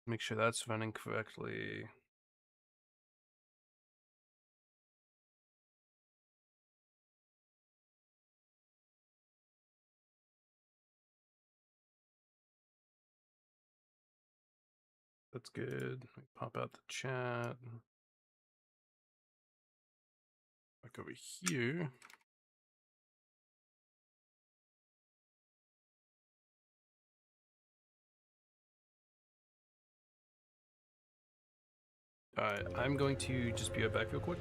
Make sure that's running correctly. That's good. Let me pop out the chat. Back over here. Alright, I'm going to just be right back real quick.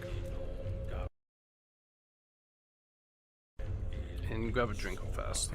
And grab a drink real fast.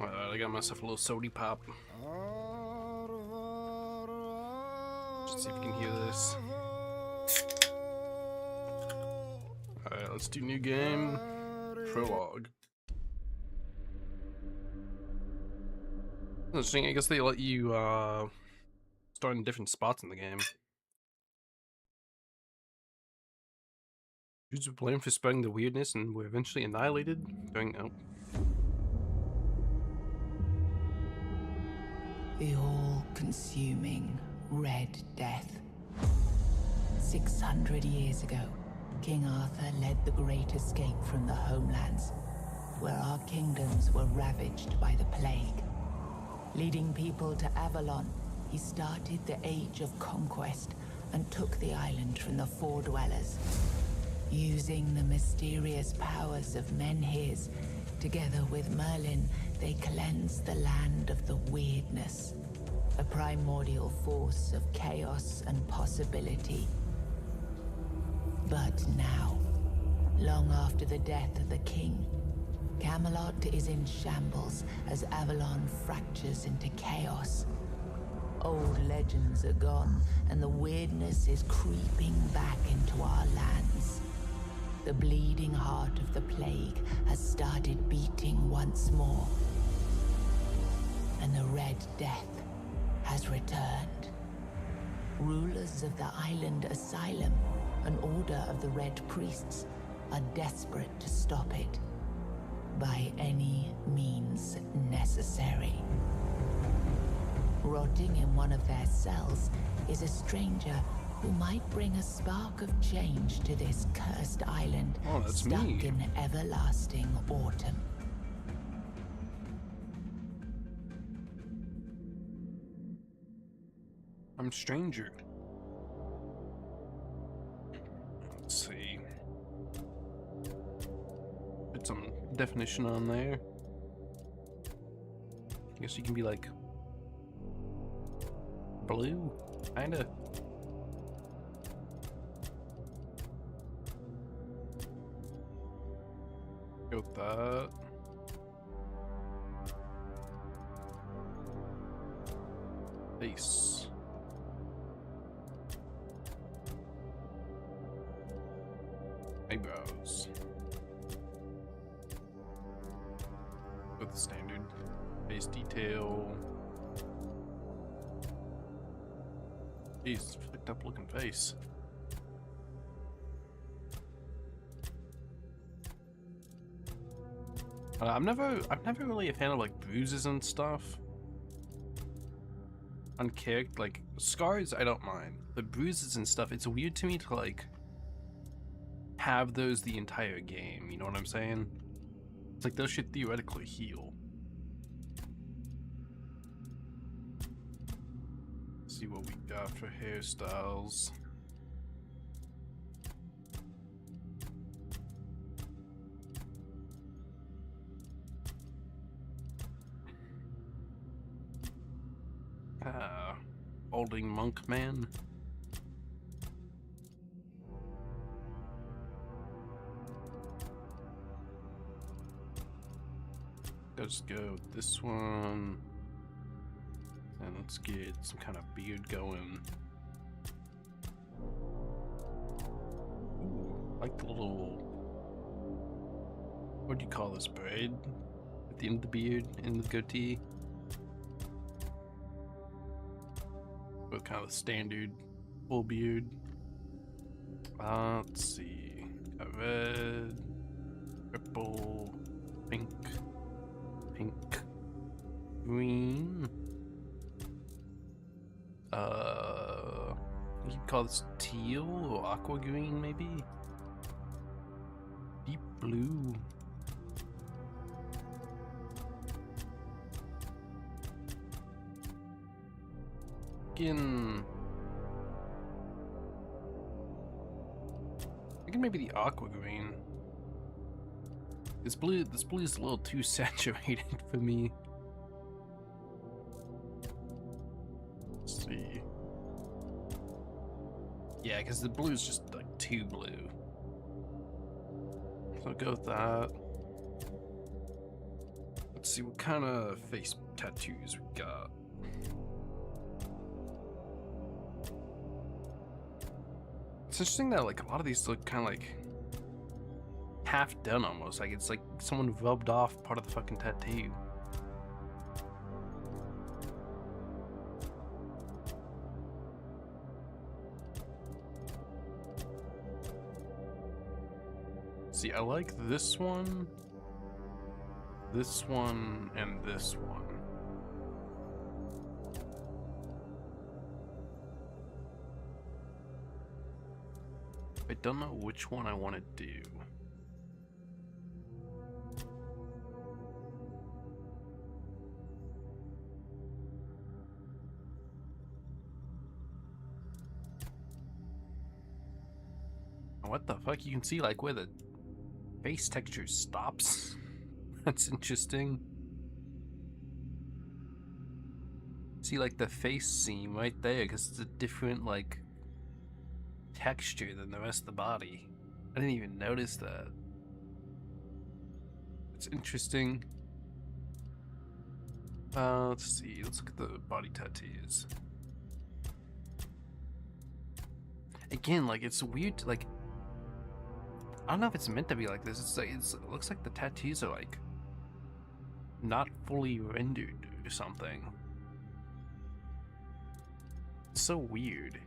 Alright, I got myself a little sody pop. Just see if you can hear this. Alright, let's do new game. Prologue. Interesting, I guess they let you start in different spots in the game. Who's to blame for spreading the weirdness and were eventually annihilated during The all-consuming Red Death. 600 years ago, King Arthur led the Great Escape from the homelands, where our kingdoms were ravaged by the plague. Leading people to Avalon, he started the Age of Conquest and took the island from the Four Dwellers. Using the mysterious powers of Menhirs, together with Merlin, they cleansed the land of the weirdness, a primordial force of chaos and possibility. But now, long after the death of the king, Camelot is in shambles as Avalon fractures into chaos. Old legends are gone, and the weirdness is creeping back into our lands. The bleeding heart of the plague has started beating once more, and the Red Death has returned. Rulers of the island Asylum, an order of the Red Priests, are desperate to stop it. by any means necessary. Rotting in one of their cells is a stranger who might bring a spark of change to this cursed island, Oh, that's stuck me. in everlasting autumn. I'm stranger. Let's see. Put some definition on there. I guess you can be like blue, kinda. Go with that. Face. Eyebrows. With the standard face detail. Jeez, flicked up looking face. I'm never really a fan of like bruises and stuff on character. Like scars, I don't mind. The bruises and stuff, it's weird to me to like have those the entire game. You know what I'm saying? It's like those should theoretically heal. Let's see what we got for hairstyles. Balding monk man. Let's go with this one. And let's get some kind of beard going. Ooh, like the little, what do you call this, braid? At the end of the beard, end of the goatee. With kind of the standard full beard. Let's see. Got red, purple, pink, green. You could call this teal or aqua green, maybe. Deep blue. I can maybe the aqua green. This blue is a little too saturated for me. Let's see. Yeah, because the blue is just like too blue. So I'll go with that. Let's see what kind of face tattoos we got. It's interesting that like a lot of these look kind of like half done almost. Like it's like someone rubbed off part of the fucking tattoo. See, I like this one, and this one. I don't know which one I want to do. What the fuck? You can see like where the face texture stops. That's interesting. See like the face seam right there because it's a different like texture than the rest of the body. I didn't even notice that. It's interesting. Let's see. Let's look at the body tattoos. Again, like it's weird. Like I don't know if it's meant to be like this. It's like it looks like the tattoos are like not fully rendered or something. It's so weird.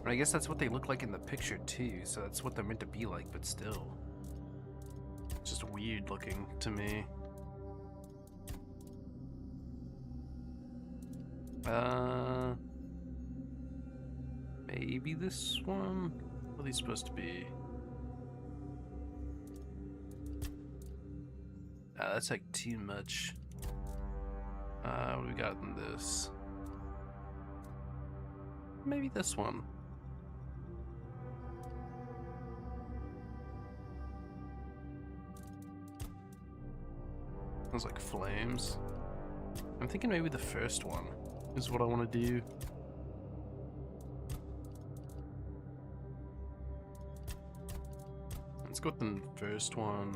I guess that's what they look like in the picture too, so that's what they're meant to be like, but still. It's just weird looking to me. Maybe this one? What are these supposed to be? That's like too much. What do we got in this? Maybe this one. Sounds like flames. I'm thinking maybe the first one is what I want to do. Let's go with the first one.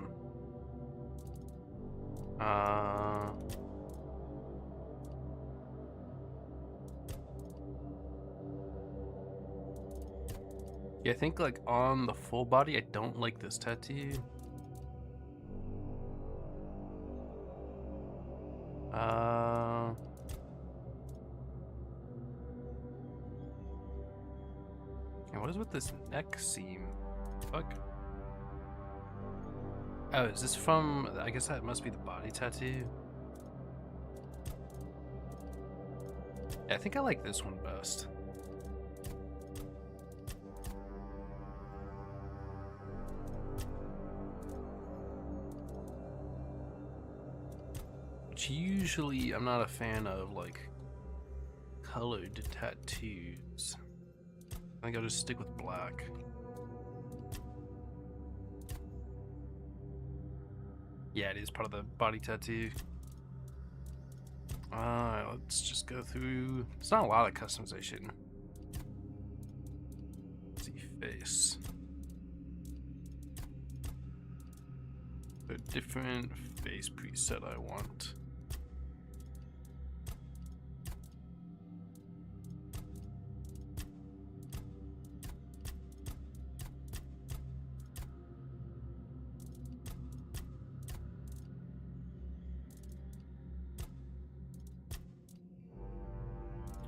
Yeah, I think like on the full body, I don't like this tattoo. And what is with this neck seam? Fuck. Oh, is this from? I guess that must be the body tattoo. Yeah, I think I like this one best. Which usually I'm not a fan of, like, colored tattoos. I think I'll just stick with black. Yeah, it is part of the body tattoo. Let's just go through. It's not a lot of customization. Let's see, face. A different face preset I want.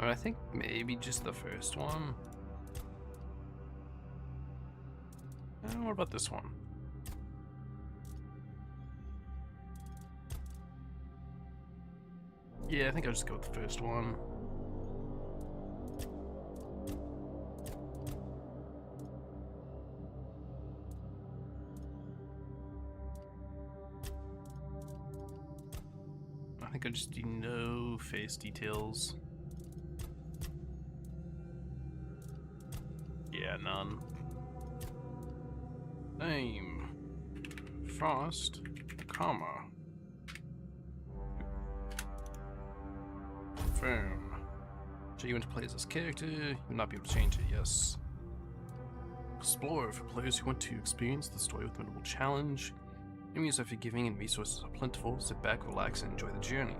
I think maybe just the first one. What about this one? Yeah, I think I'll just go with the first one. I think I'll just do no face details. Yeah, none. Name. Frost, comma. Confirm. So you want to play as this character, you will not be able to change it, yes. Explore for players who want to experience the story with minimal challenge. Enemies are forgiving and resources are plentiful. Sit back, relax, and enjoy the journey.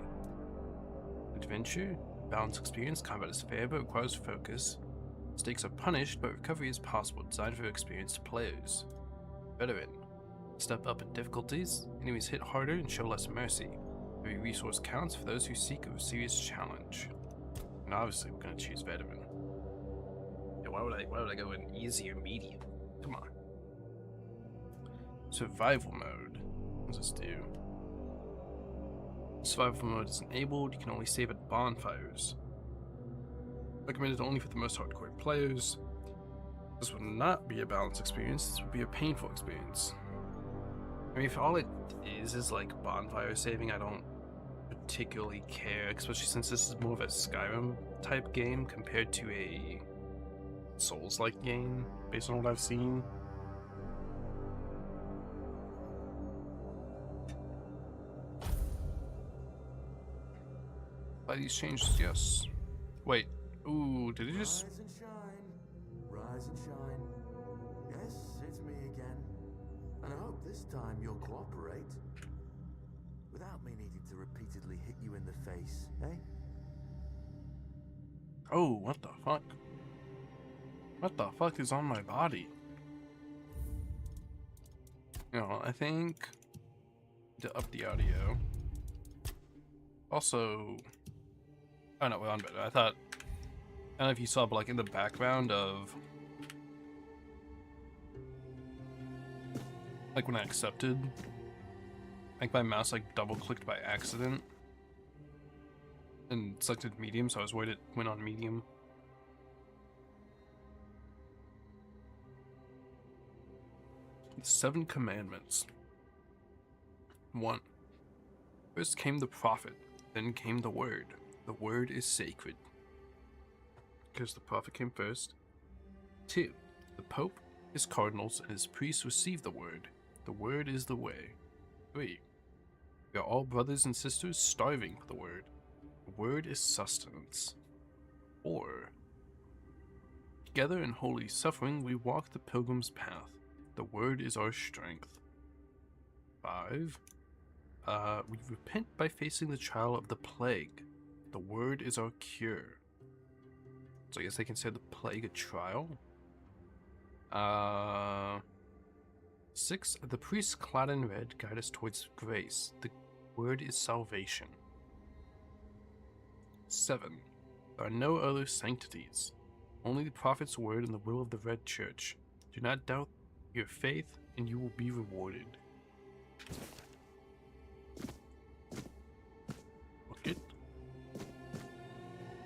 Adventure. Balanced experience. Combat is fair but requires focus. Stakes are punished, but recovery is possible, designed for experienced players. Veteran. Step up in difficulties. Enemies hit harder and show less mercy. Every resource counts for those who seek a serious challenge. And obviously we're gonna choose veteran. Yeah, why would I go in easy or medium? Come on. Survival mode. What does this do? Survival mode is enabled. You can only save at bonfires. Recommended only for the most hardcore players. This would not be a balanced experience, this would be a painful experience. I mean, if all it is like bonfire saving, I don't particularly care, especially since this is more of a Skyrim type game compared to a Souls-like game, based on what I've seen. By these changes, yes. Wait. Ooh, did it just... Rise and shine, rise and shine. Yes, it's me again. And I hope this time you'll cooperate. Without me needing to repeatedly hit you in the face, eh? Oh, what the fuck? What the fuck is on my body? You know, I think... to up the audio. Also... Oh no, we're on better. I thought I don't know if you saw, but like in the background of like when I accepted, like my mouse like double clicked by accident and selected medium, so I was worried it went on medium. The 7 Commandments. 1. First came the prophet, then came the word. The word is sacred, because the prophet came first. 2. The Pope, his cardinals, and his priests receive the word. The word is the way. 3. We are all brothers and sisters starving for the word. The word is sustenance. 4. Together in holy suffering we walk the pilgrim's path. The word is our strength. 5. We repent by facing the trial of the plague. The word is our cure. So I guess they consider the plague a trial. 6. The priests clad in red guide us towards grace. The word is salvation. 7. There are no other sanctities. Only the prophet's word and the will of the Red Church. Do not doubt your faith, and you will be rewarded. Okay.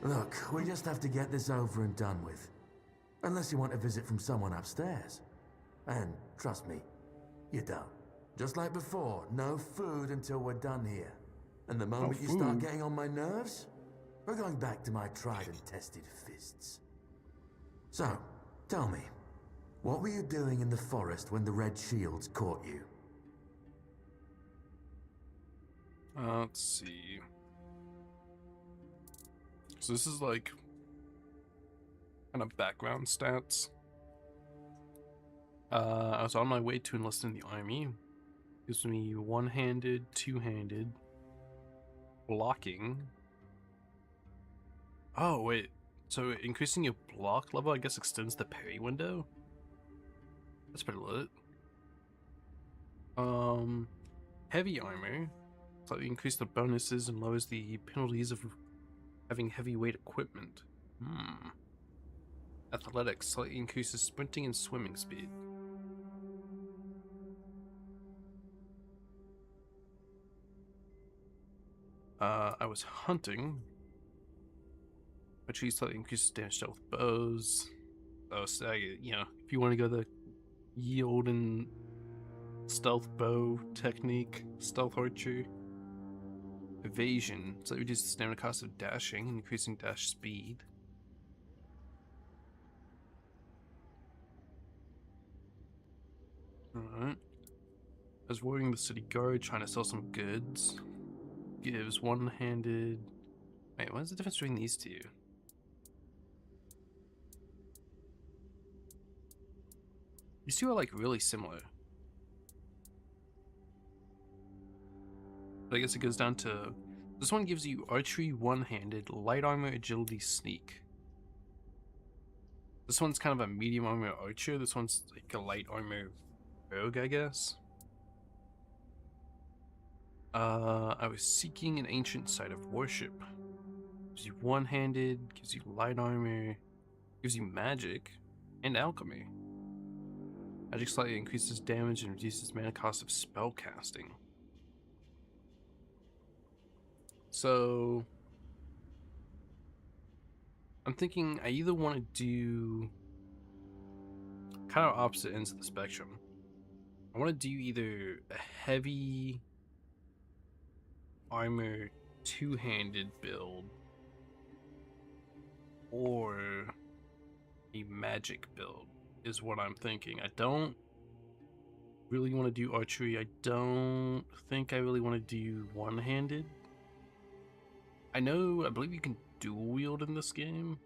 Look, we just have to get this over and done with. Unless you want a visit from someone upstairs. And trust me, you don't. Just like before, no food until we're done here. And the moment you start getting on my nerves, we're going back to my tried and tested fists. So, tell me, what were you doing in the forest when the Red Shields caught you? Let's see. So this is like kind of background stats. I was on my way to enlist in the army. Gives me one-handed, two-handed, blocking. Oh wait, so increasing your block level I guess extends the parry window? That's pretty lit. Heavy armor. Slightly increase the bonuses and lowers the penalties of having heavyweight equipment. Athletics slightly increases sprinting and swimming speed. I was hunting, which slightly increases damage dealt with bows. Oh, so you know, if you want to go the yield and stealth bow technique, stealth archer. Evasion, so it reduces the stamina cost of dashing, increasing dash speed. Alright. I was worrying the city guard, trying to sell some goods. Gives one-handed... Wait, what is the difference between these two? These two are like really similar. But I guess it goes down to... This one gives you archery one-handed, light armor, agility, sneak. This one's kind of a medium armor archer. This one's like a light armor rogue, I guess. I was seeking an ancient site of worship. Gives you one-handed, gives you light armor, gives you magic, and alchemy. Magic slightly increases damage and reduces mana cost of spell casting. So I'm thinking I either want to do kind of opposite ends of the spectrum. I want to do either a heavy armor two-handed build or a magic build is what I'm thinking. I don't really want to do archery. I don't think I really want to do one-handed. I believe you can dual wield in this game.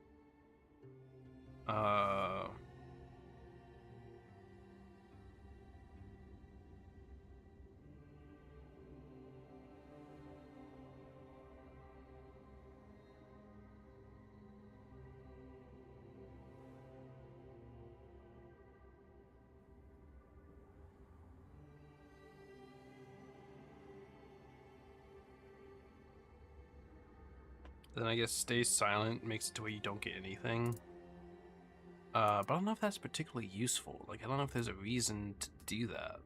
Then I guess stay silent makes it to where you don't get anything. But I don't know if that's particularly useful. Like, I don't know if there's a reason to do that.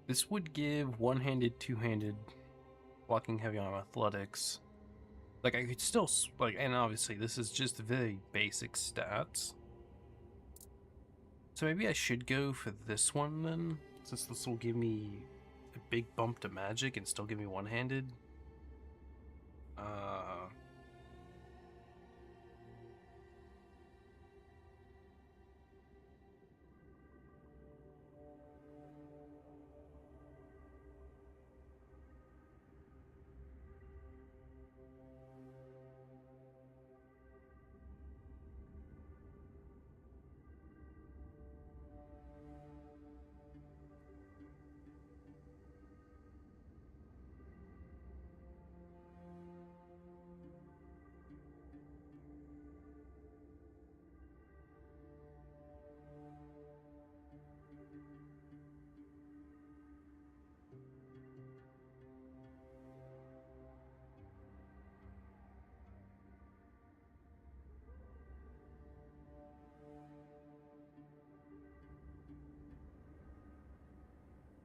This would give one-handed, two-handed, blocking heavy on athletics. Like, I could still, like, and obviously this is just very basic stats. So maybe I should go for this one then, since this will give me a big bump to magic and still give me one-handed.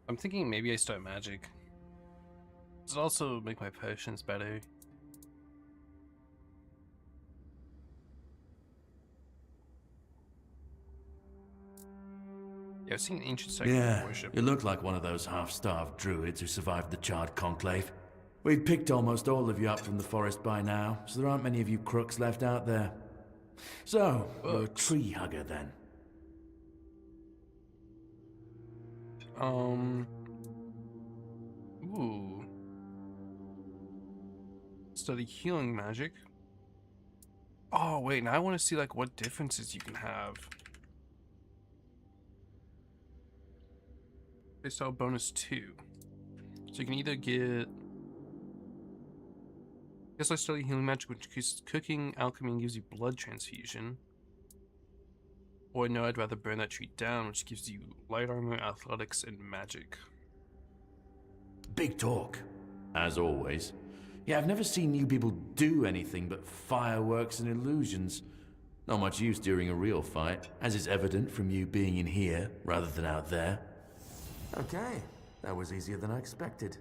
I'm thinking maybe I start magic. Does it also make my potions better? Yeah, I've seen ancient sects Yeah, worship. you look like one of those half-starved druids who survived the Charred Conclave. We've picked almost all of you up from the forest by now, so there aren't many of you crooks left out there. So, you're a tree hugger then? Ooh. Study healing magic. Oh, wait, now I want to see, like, what differences you can have. Playstyle bonus 2. So you can either get... Guess I study healing magic, which increases cooking, alchemy, and gives you blood transfusion. Or no, I'd rather burn that tree down, which gives you light armor, athletics, and magic. Big talk, as always. Yeah, I've never seen you people do anything but fireworks and illusions. Not much use during a real fight, as is evident from you being in here rather than out there. Okay, that was easier than I expected.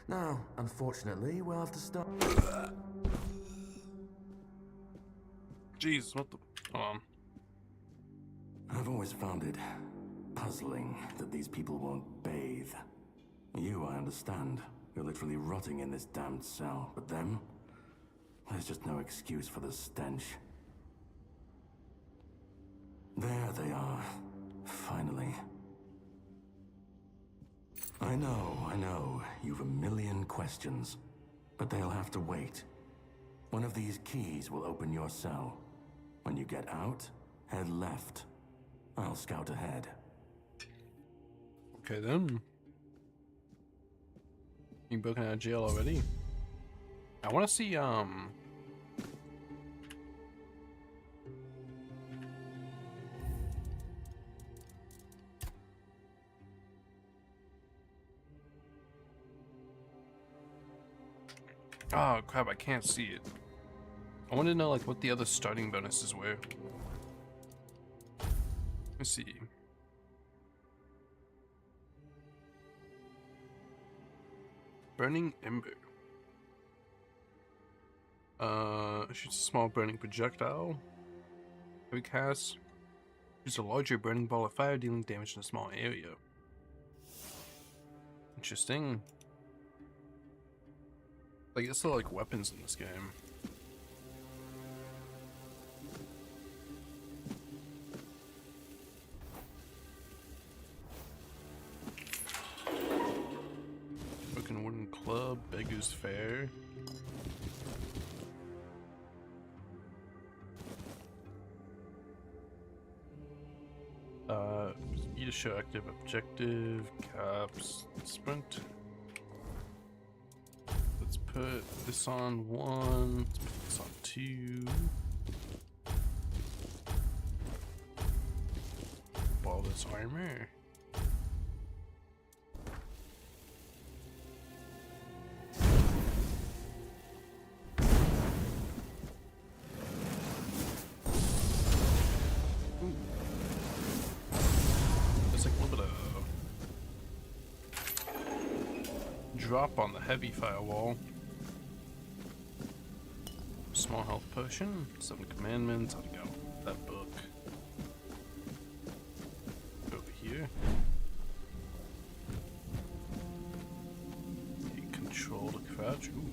Now, unfortunately, we'll have to stop. Jeez, what the... Hold on. I've always found it puzzling that these people won't bathe. You, I understand. You're literally rotting in this damned cell. But them? There's just no excuse for the stench. There they are. Finally. I know. You've a million questions. But they'll have to wait. One of these keys will open your cell. When you get out, head left. I'll scout ahead. Okay, then. You broken out of jail already? I want to see, Oh, crap, I can't see it. I want to know, like, what the other starting bonuses were. Let's see. Burning Ember. Shoots a small burning projectile. Heavy cast. Shoots a larger burning ball of fire, dealing damage in a small area. Interesting. I guess they're like weapons in this game. Broken wooden club, beggar's fair. E to show active objective, caps, sprint. Let's put this on 1, let's put this on 2. All this armor. Ooh. There's like a little bit of drop on the heavy firewall. Small health potion, 7 commandments, how to go? That book. Here. Control to crouch. Ooh.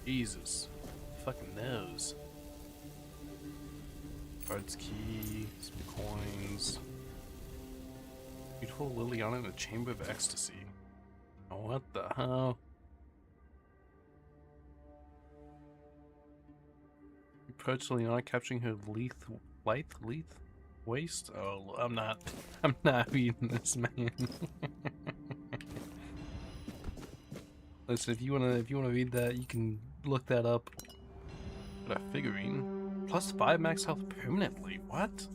Jesus. Fucking knows. Bard's key, some coins. Beautiful Liliana in a chamber of ecstasy. Oh, what the hell? Approach Liliana, capturing her lithe waist? Oh, I'm not reading this, man. Listen, if you wanna read that, you can look that up. But a figurine. Plus 5 max health permanently. What?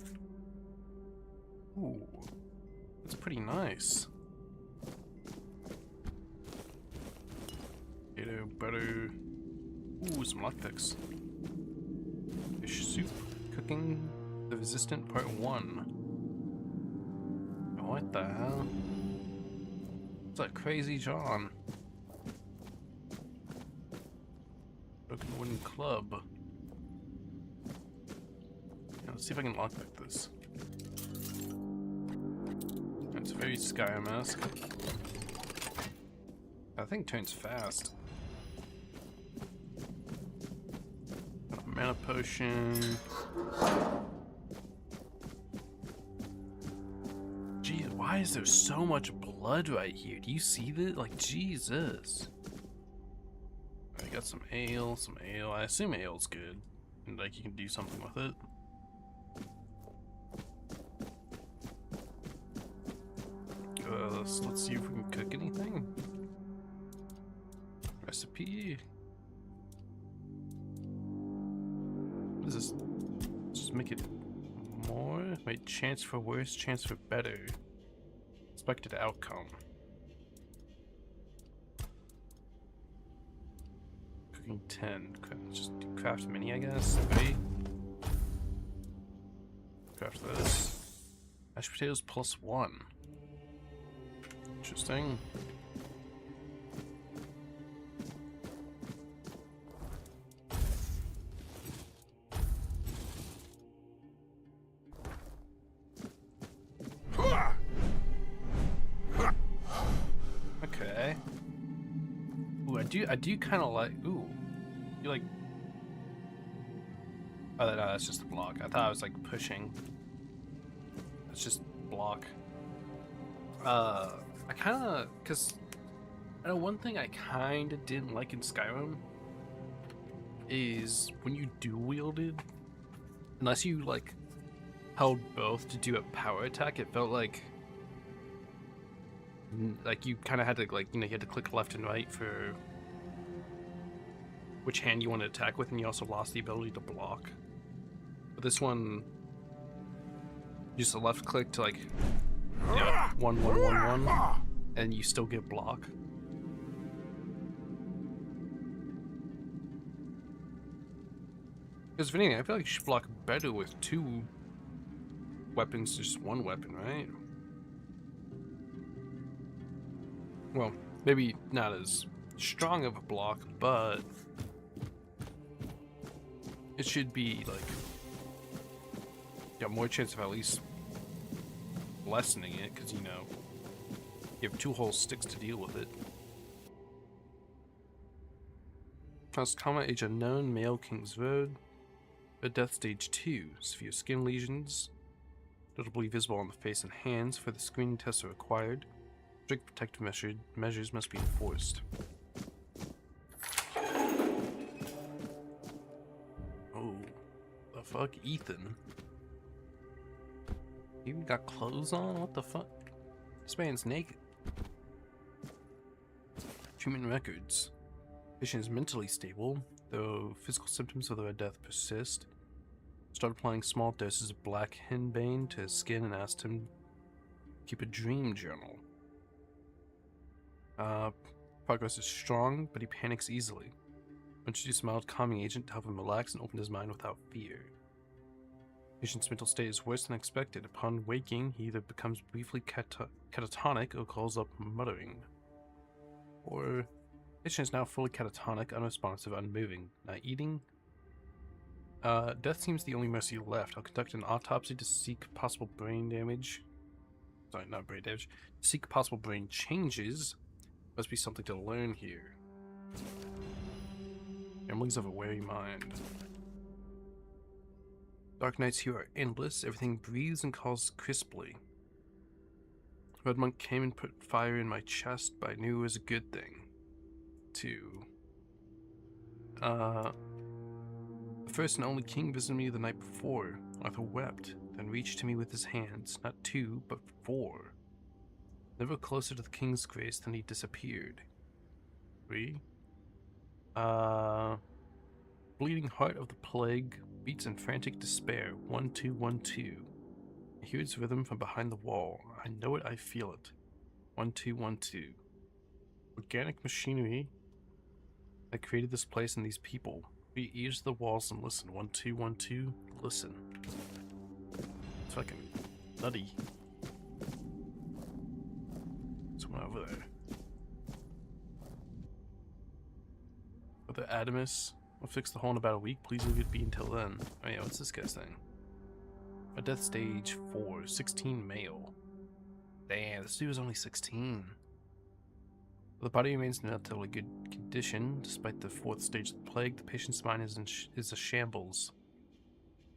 Ooh. That's pretty nice. Potato, butter. Ooh, some lockpicks. Fish soup. Cooking the Resistant Part 1. What the hell? It's like Crazy John. Broken wooden club. Yeah, let's see if I can lockpick this. It's very Skyrim-esque. That thing turns fast. Mana potion. Jeez, why is there so much blood right here? Do you see that? Like, Jesus. I got some ale, I assume ale's good. And, like, you can do something with it. Let's see if we can cook anything. Recipe. What is this? Just make it more? Wait, chance for worse, chance for better. Expected outcome. Cooking 10. Just craft mini, I guess. 3. Craft this. Mashed potatoes plus 1. Interesting. Okay. Ooh, I do kind of like. Ooh, you like? Oh, no, that's just a block. I thought I was like pushing. It's just block. I kind of, cause I know one thing I kind of didn't like in Skyrim is when you dual wielded, unless you like held both to do a power attack, it felt like you kind of had to like, you know, you had to click left and right for which hand you want to attack with, and you also lost the ability to block. But this one, just a left click to like, yeah, 1 1 1 1, and you still get block. Because if anything, I feel like you should block better with 2 weapons, just 1 weapon, right? Well, maybe not as strong of a block, but it should be like, got more chance of at least lessening it, because you know you have 2 whole sticks to deal with it. First combat, age unknown, male, King's Road. Red Death stage 2, severe skin lesions, notably visible on the face and hands. For the screening tests are required. Strict protective measures must be enforced. Oh, the fuck, Ethan? You even got clothes on? What the fuck? This man's naked. Treatment records. Patient is mentally stable, though physical symptoms of the Red Death persist. Start applying small doses of black henbane to his skin and asked him to keep a dream journal. Progress is strong, but he panics easily. Introduce a mild calming agent to help him relax and open his mind without fear. Patient's mental state is worse than expected. Upon waking, he either becomes briefly catatonic or calls up muttering. Or patient is now fully catatonic, unresponsive, unmoving, not eating. Death seems the only mercy left. I'll conduct an autopsy to seek possible brain damage. Sorry, not brain damage. To seek possible brain changes. Must be something to learn here. Ramblings of a wary mind. Dark nights here are endless. Everything breathes and calls crisply. Red Monk came and put fire in my chest, but I knew it was a good thing. 2. The first and only king visited me the night before. Arthur wept, then reached to me with his hands. Not 2, but 4. Never closer to the king's grace than he disappeared. 3. Bleeding heart of the plague beats in frantic despair. 1212. I hear its rhythm from behind the wall. I know it, I feel it. 1212. Organic machinery that created this place and these people. Be ears to the walls and listen. 1212. Listen. It's fucking nutty. Someone over there. Brother Adamus. I'll fix the hole in about a week. Please leave it be until then. Oh yeah, what's this guy's thing? A death stage 4. 16 male. Damn, this dude was only 16. The body remains in relatively good condition. Despite the 4th stage of the plague, the patient's mind is a shambles.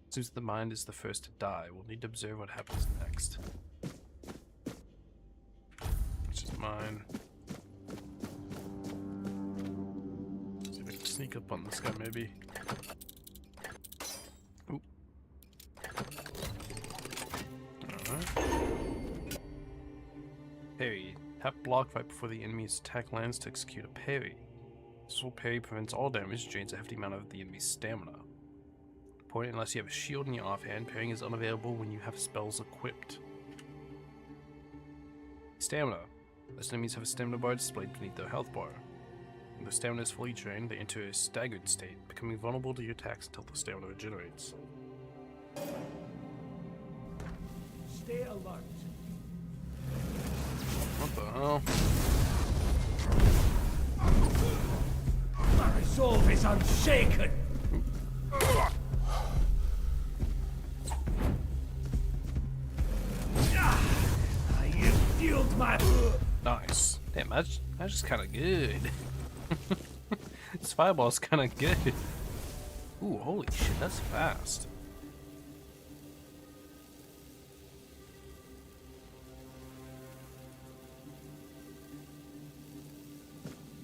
It seems that the mind is the first to die. We'll need to observe what happens next. Which is mine. See if I can sneak up on this guy, maybe. Oop. Alright. Parry. Tap block right before the enemy's attack lands to execute a parry. This will parry prevents all damage, drains a hefty amount of the enemy's stamina. Point unless you have a shield in your offhand, parrying is unavailable when you have spells equipped. Stamina. Most enemies have a stamina bar displayed beneath their health bar. When their stamina is fully drained, they enter a staggered state, becoming vulnerable to your attacks until the stamina regenerates. Stay alert. What the hell? My resolve is unshaken. You fueled my. Nice. Damn, that's just kind of good. This fireball's kind of good. Ooh, holy shit, that's fast.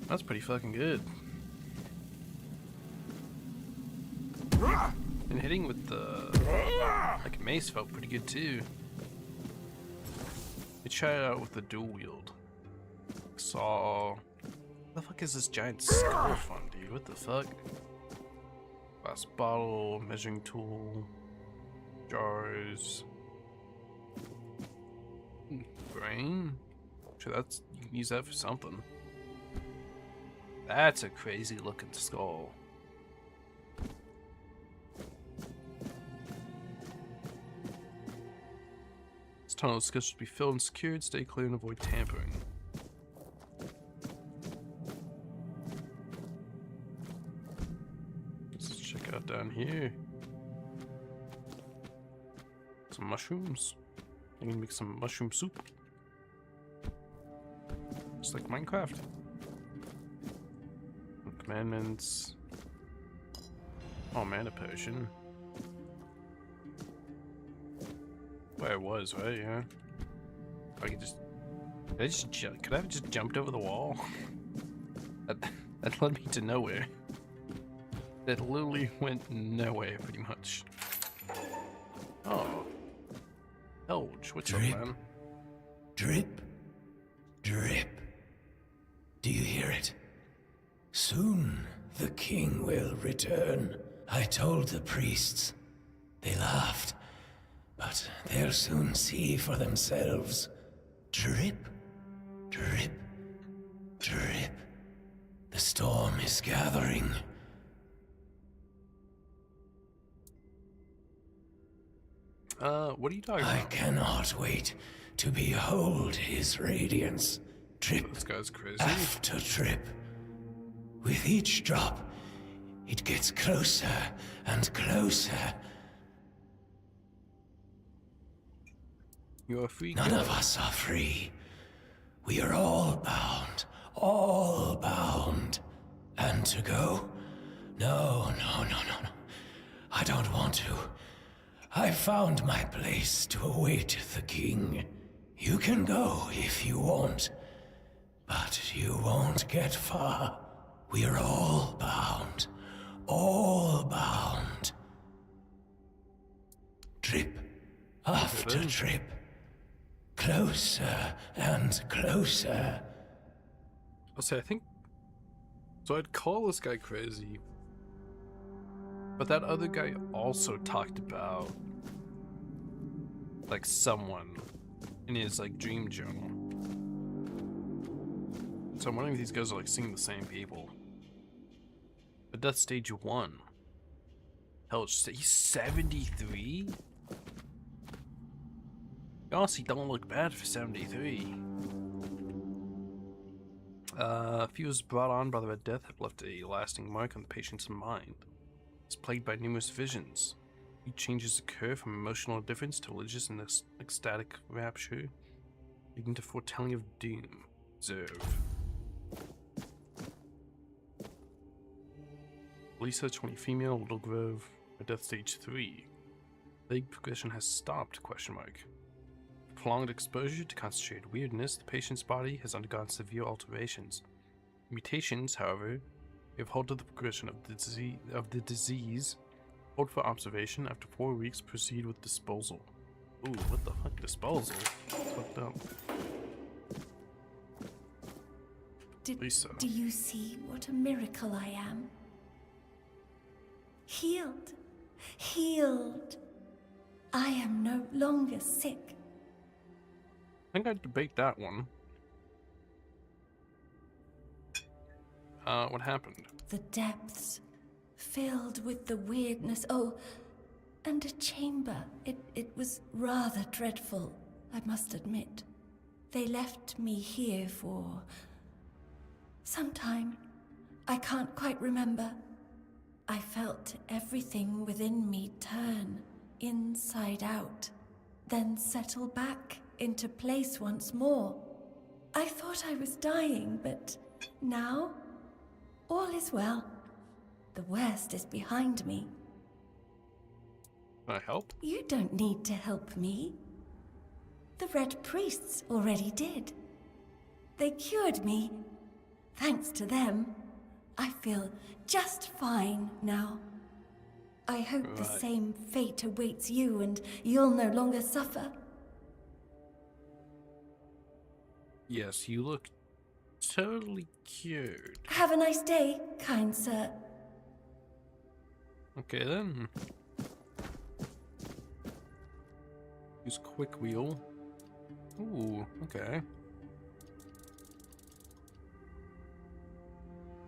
That's pretty fucking good. And hitting with the like mace felt pretty good too. Let's try it out with the dual wield. Saw. What the fuck is this giant skull from, dude? What the fuck? Glass bottle, measuring tool, jars, brain. Sure, that's you can use that for something. That's a crazy looking skull. This tunnel is scheduled to be filled and secured. Stay clear and avoid tampering. Let's check out down here. Some mushrooms. I'm gonna make some mushroom soup. Just like Minecraft. Commandments. Oh, mana potion. Where it was, right? Yeah. I could just. Could I have just jumped over the wall? that led me to nowhere. That literally went nowhere, pretty much. Oh. Helge, what's up, Drip. man? Drip, drip. Do you hear it? Soon the king will return. I told the priests. They laughed. But they'll soon see for themselves. Drip, drip, drip. The storm is gathering. What are you talking I about? cannot wait to behold his radiance. Drip This guy's crazy. after drip. With each drop, it gets closer and closer. You're a free None guy. of us are free. We are all bound. All bound. And to go? No. I don't want to. I found my place to await the king. You can go if you want. But you won't get far. We are all bound. All bound. Drip after drip. Closer and closer. I'll say, I think... So I'd call this guy crazy. But that other guy also talked about... like, someone in his, like, dream journal. So I'm wondering if these guys are, like, seeing the same people. But that's stage 1. Hell, he's 73? Honestly, don't look bad for 73. If he was brought on by the Red Death, have left a lasting mark on the patient's mind. He's plagued by numerous visions. He changes occur from emotional indifference to religious and ecstatic rapture, leading to foretelling of doom. Observe. Lisa, 20 female, Little Grove, Red Death stage 3. Leg progression has stopped, question mark. Prolonged exposure to concentrated weirdness, the patient's body has undergone severe alterations. Mutations, however, have halted the progression of the disease. Hold for observation. After 4 weeks, proceed with disposal. Ooh, what the fuck? Disposal? That's fucked up. Lisa. Do you see what a miracle I am? Healed. Healed. I am no longer sick. I think I'd debate that one. What happened? The depths, filled with the weirdness. Oh, and a chamber. It was rather dreadful, I must admit. They left me here for some time. I can't quite remember. I felt everything within me turn inside out, then settle back into place once more. I thought I was dying, but now all is well. The worst is behind me. Can I help? You don't need to help me. The Red Priests already did. They cured me. Thanks to them, I feel just fine now. I hope the Right. same fate awaits you and you'll no longer suffer. Yes, you look totally cured. Have a nice day, kind sir. Okay then. Use quick wheel. Ooh, okay.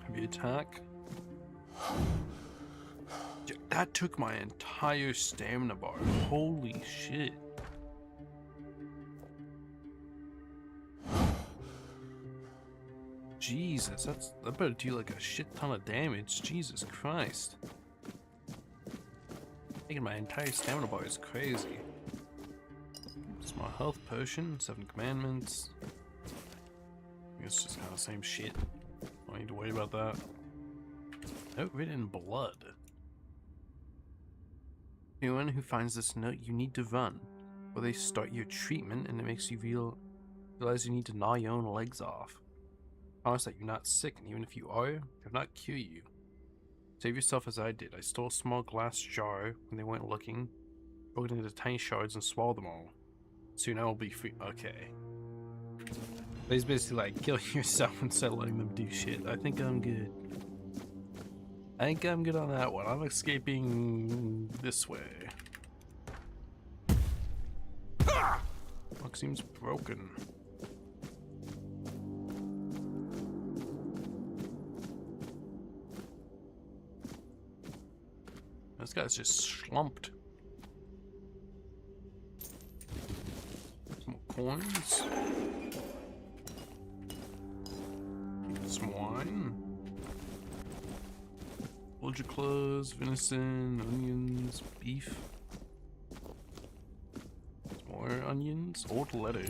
Heavy attack. Yeah, that took my entire stamina bar. Holy shit. Jesus, that better do like a shit ton of damage. Jesus Christ. Taking my entire stamina bar is crazy. Small health potion, 7 commandments. I guess it's just kind of the same shit. Don't need to worry about that. Note written in blood. Anyone who finds this note, you need to run. Or they start your treatment and it makes you realize you need to gnaw your own legs off. Promise that you're not sick, and even if you are, they will not cure you. Save yourself as I did. I stole a small glass jar when they weren't looking, broke it into tiny shards and swallowed them all. Soon I will be free. Okay. But he's basically like, kill yourself instead of letting them do shit. I think I'm good. I think I'm good on that one. I'm escaping this way. Lock seems broken. This guy's just slumped. Some more coins. Some wine. Hold your clothes, venison, onions, beef. Some more onions. Old letter.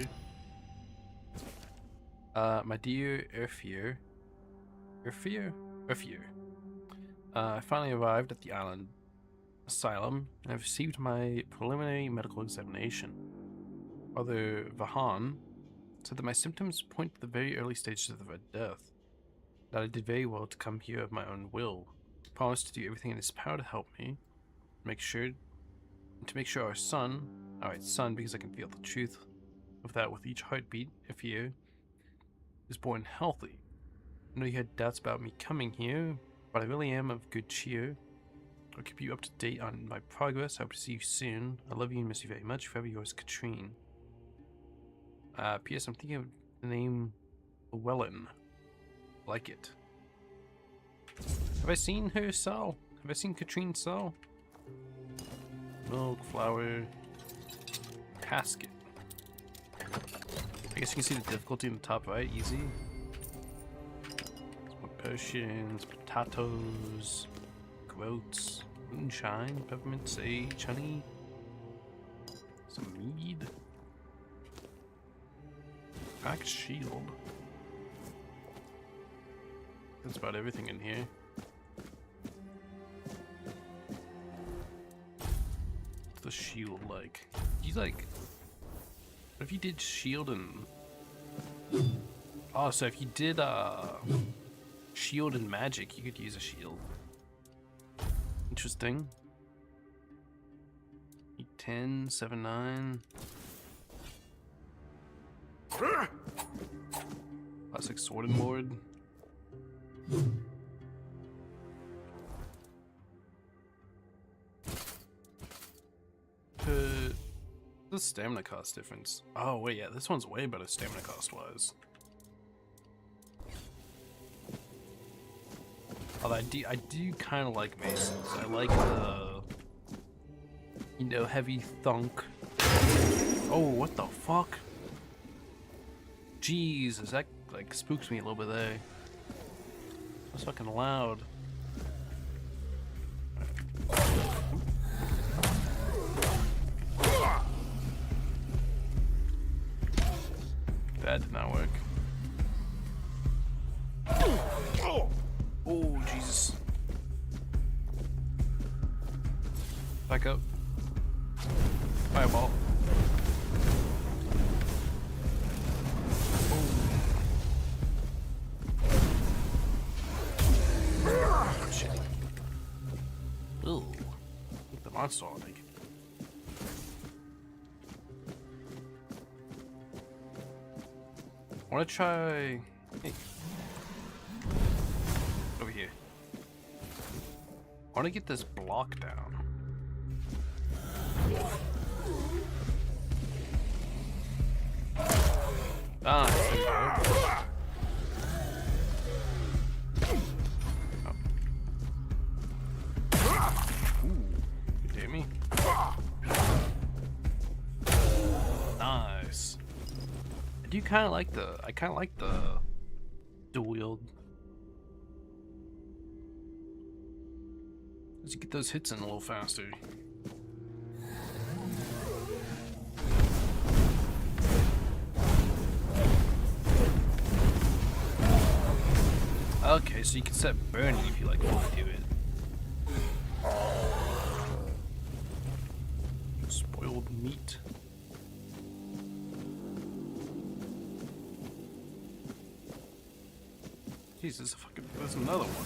My dear Erfier. Erfier? Erfier. I finally arrived at the island asylum and I've received my preliminary medical examination. Father Vahan said that my symptoms point to the very early stages of the Red Death. That I did very well to come here of my own will. He promised to do everything in his power to help me. Make sure our son, alright, son, because I can feel the truth of that with each heartbeat, if you is born healthy. I know you had doubts about me coming here, but I really am of good cheer. I'll keep you up to date on my progress. I hope to see you soon. I love you and miss you very much. Forever yours, Katrine. P.S. I'm thinking of the name Llewellyn. Like it. Have I seen her cell? Have I seen Katrine's cell? Milk, flour, casket. I guess you can see the difficulty in the top right. Easy. Some more potions, potatoes. Groats, moonshine, peppermint, sage, honey, some mead, cracked shield. That's about everything in here. What's the shield like? He's like, what if you did shield and oh, so if you did shield and magic, you could use a shield. Interesting. 10, 7, 9. Classic sword and lord. The stamina cost difference. Oh wait, yeah, this one's way better stamina cost wise. Although I do kind of like Masons. I like the, you know, heavy thunk. Oh, what the fuck? Jesus, that like spooks me a little bit there. That's fucking loud. That did not work. Oh, Jesus. Back up. Fireball. Oh, shit. Ooh. The monster all naked. I want to try... Hey. Over here. I want to get this block down. Ah, there you go. Oh. Ooh, you dare me? Nice. I do kind of like the. I kind of like the dual wield. Let's get those hits in a little faster. Okay, so you can set burning if you like fully do it. Spoiled meat. Jesus, fucking, there's another one.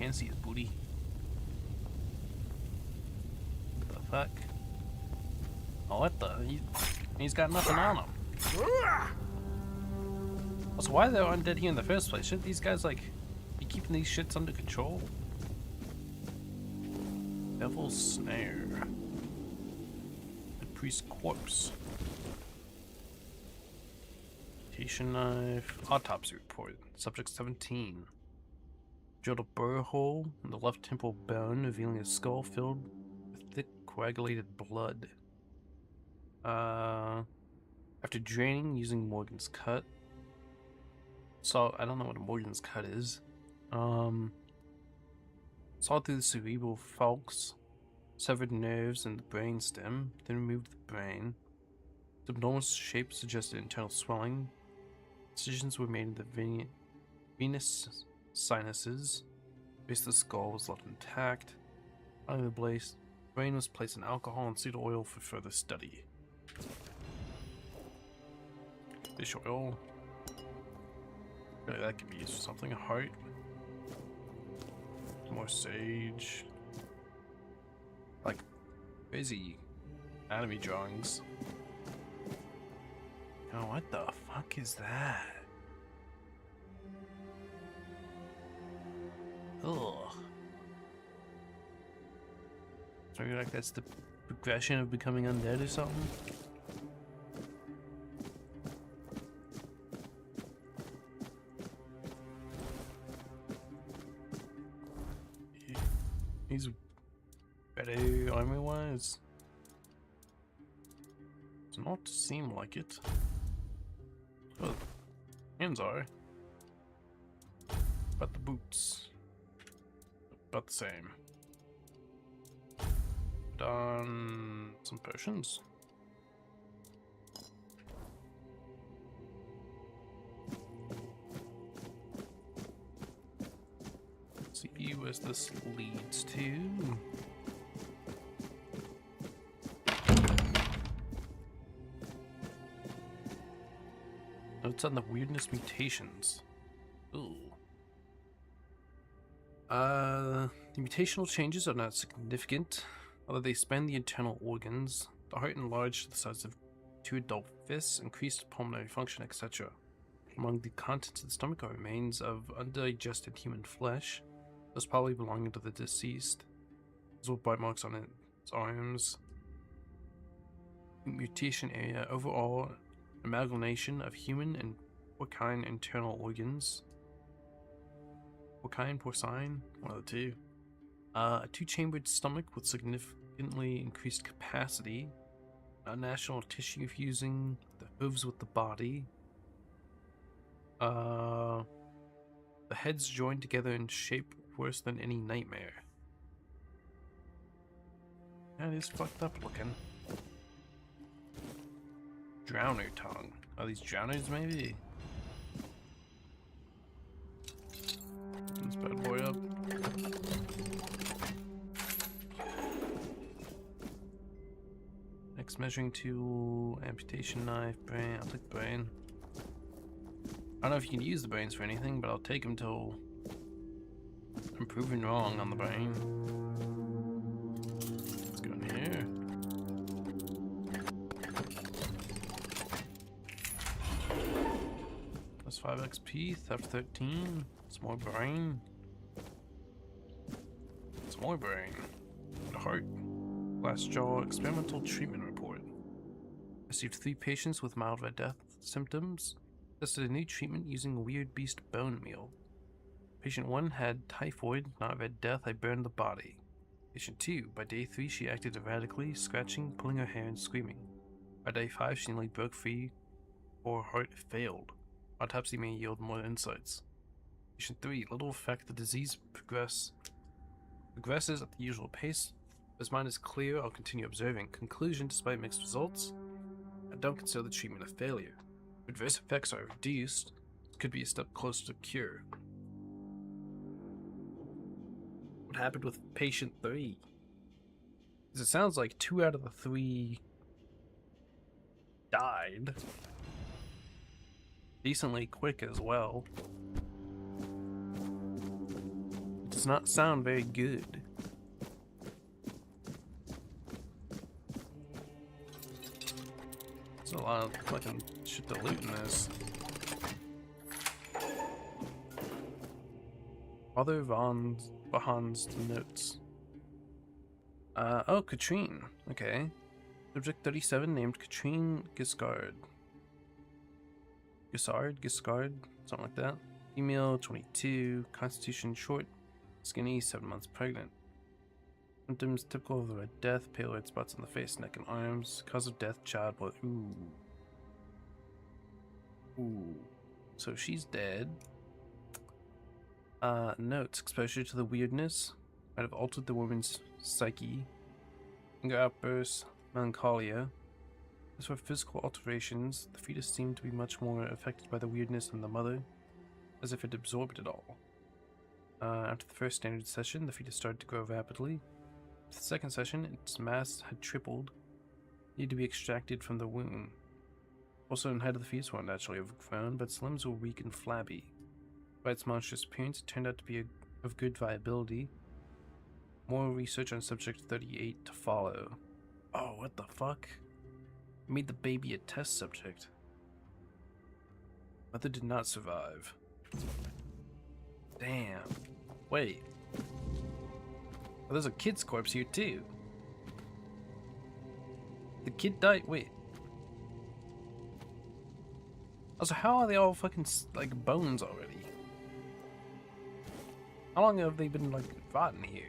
can't see his booty. What the fuck? Oh, what the? He's got nothing on him. Also, why are they undead here in the first place? Shouldn't these guys, like, be keeping these shits under control? Devil's Snare. The Priest's Corpse. Mutation Knife. Autopsy Report. Subject 17. Drilled a burr hole in the left temple bone, revealing a skull filled with thick coagulated blood. After draining using Morgan's Cut. So I don't know what a Morgan's Cut is. Saw through the cerebral falx, severed nerves and the brain stem, then removed the brain. The abnormal shape suggested internal swelling. Incisions were made in the venous sinuses. Base of the skull was left intact. Finally, the brain was placed in alcohol and seed oil for further study. Fish oil. Maybe that could be used for something. A heart. More sage. Like crazy anatomy drawings. Oh, what the fuck is that? Ugh. So maybe like that's the progression of becoming undead or something? He's better armor-wise. Does not seem like it. Oh, hands are. But the boots. About the same. Done some potions. See where this leads to. Notes on the weirdness mutations. Ooh. The mutational changes are not significant, although they span the internal organs. The heart enlarged to the size of 2 adult fists, increased pulmonary function, etc. Among the contents of the stomach are remains of undigested human flesh, those probably belonging to the deceased, as well as bite marks on its arms. Mutation area, overall amalgamation of human and porcine internal organs. Porcine, one of the two. A 2-chambered stomach with significantly increased capacity. A national tissue fusing the hooves with the body. The heads joined together in shape worse than any nightmare. That is fucked up looking. Drowner tongue. Are these drowners maybe? Open this bad boy up. Next measuring tool, amputation knife, brain. I'll take the brain. I don't know if you can use the brains for anything, but I'll take them till I'm proven wrong on the brain. Let's go in here. Plus 5 XP, theft 13. Some more brain. Some more brain. Heart. Last jaw experimental treatment report. Received 3 patients with mild red death symptoms. Tested a new treatment using a weird beast bone meal. Patient 1 had typhoid, not red death, I burned the body. Patient 2, by day 3 she acted erratically, scratching, pulling her hair and screaming. By day 5 she nearly broke free, or her heart failed. Autopsy may yield more insights. Patient 3, little effect, the disease progresses at the usual pace. As mind is clear, I'll continue observing. Conclusion, despite mixed results, I don't consider the treatment a failure. Adverse effects are reduced. It could be a step closer to cure. What happened with patient 3? Because it sounds like 2 out of the 3 died. Decently quick as well. does not sound very good. There's a lot of fucking shit to loot in this. Other Vahan's notes. Oh, Katrine. Okay. Subject 37 named Katrine Giscard. Giscard? Something like that. Female, 22. Constitution short. Skinny, 7 months pregnant. Symptoms typical of a red death. Pale red spots on the face, neck, and arms. Cause of death, childbirth. Ooh. Ooh. So she's dead. Notes. Exposure to the weirdness might have altered the woman's psyche. Anger outbursts, melancholia. As for physical alterations, the fetus seemed to be much more affected by the weirdness than the mother, as if it absorbed it all. After the first standard session, the fetus started to grow rapidly. After the second session, its mass had tripled, needed to be extracted from the womb. Also, in head of the fetus weren't naturally overgrown, but its limbs were weak and flabby. By its monstrous appearance, it turned out to be of good viability. More research on subject 38 to follow. Oh, what the fuck? Made the baby a test subject. Mother did not survive. Damn. Wait. Oh, there's a kid's corpse here too. The kid died. Wait. Also, how are they all fucking like bones already? How long have they been like rotten here?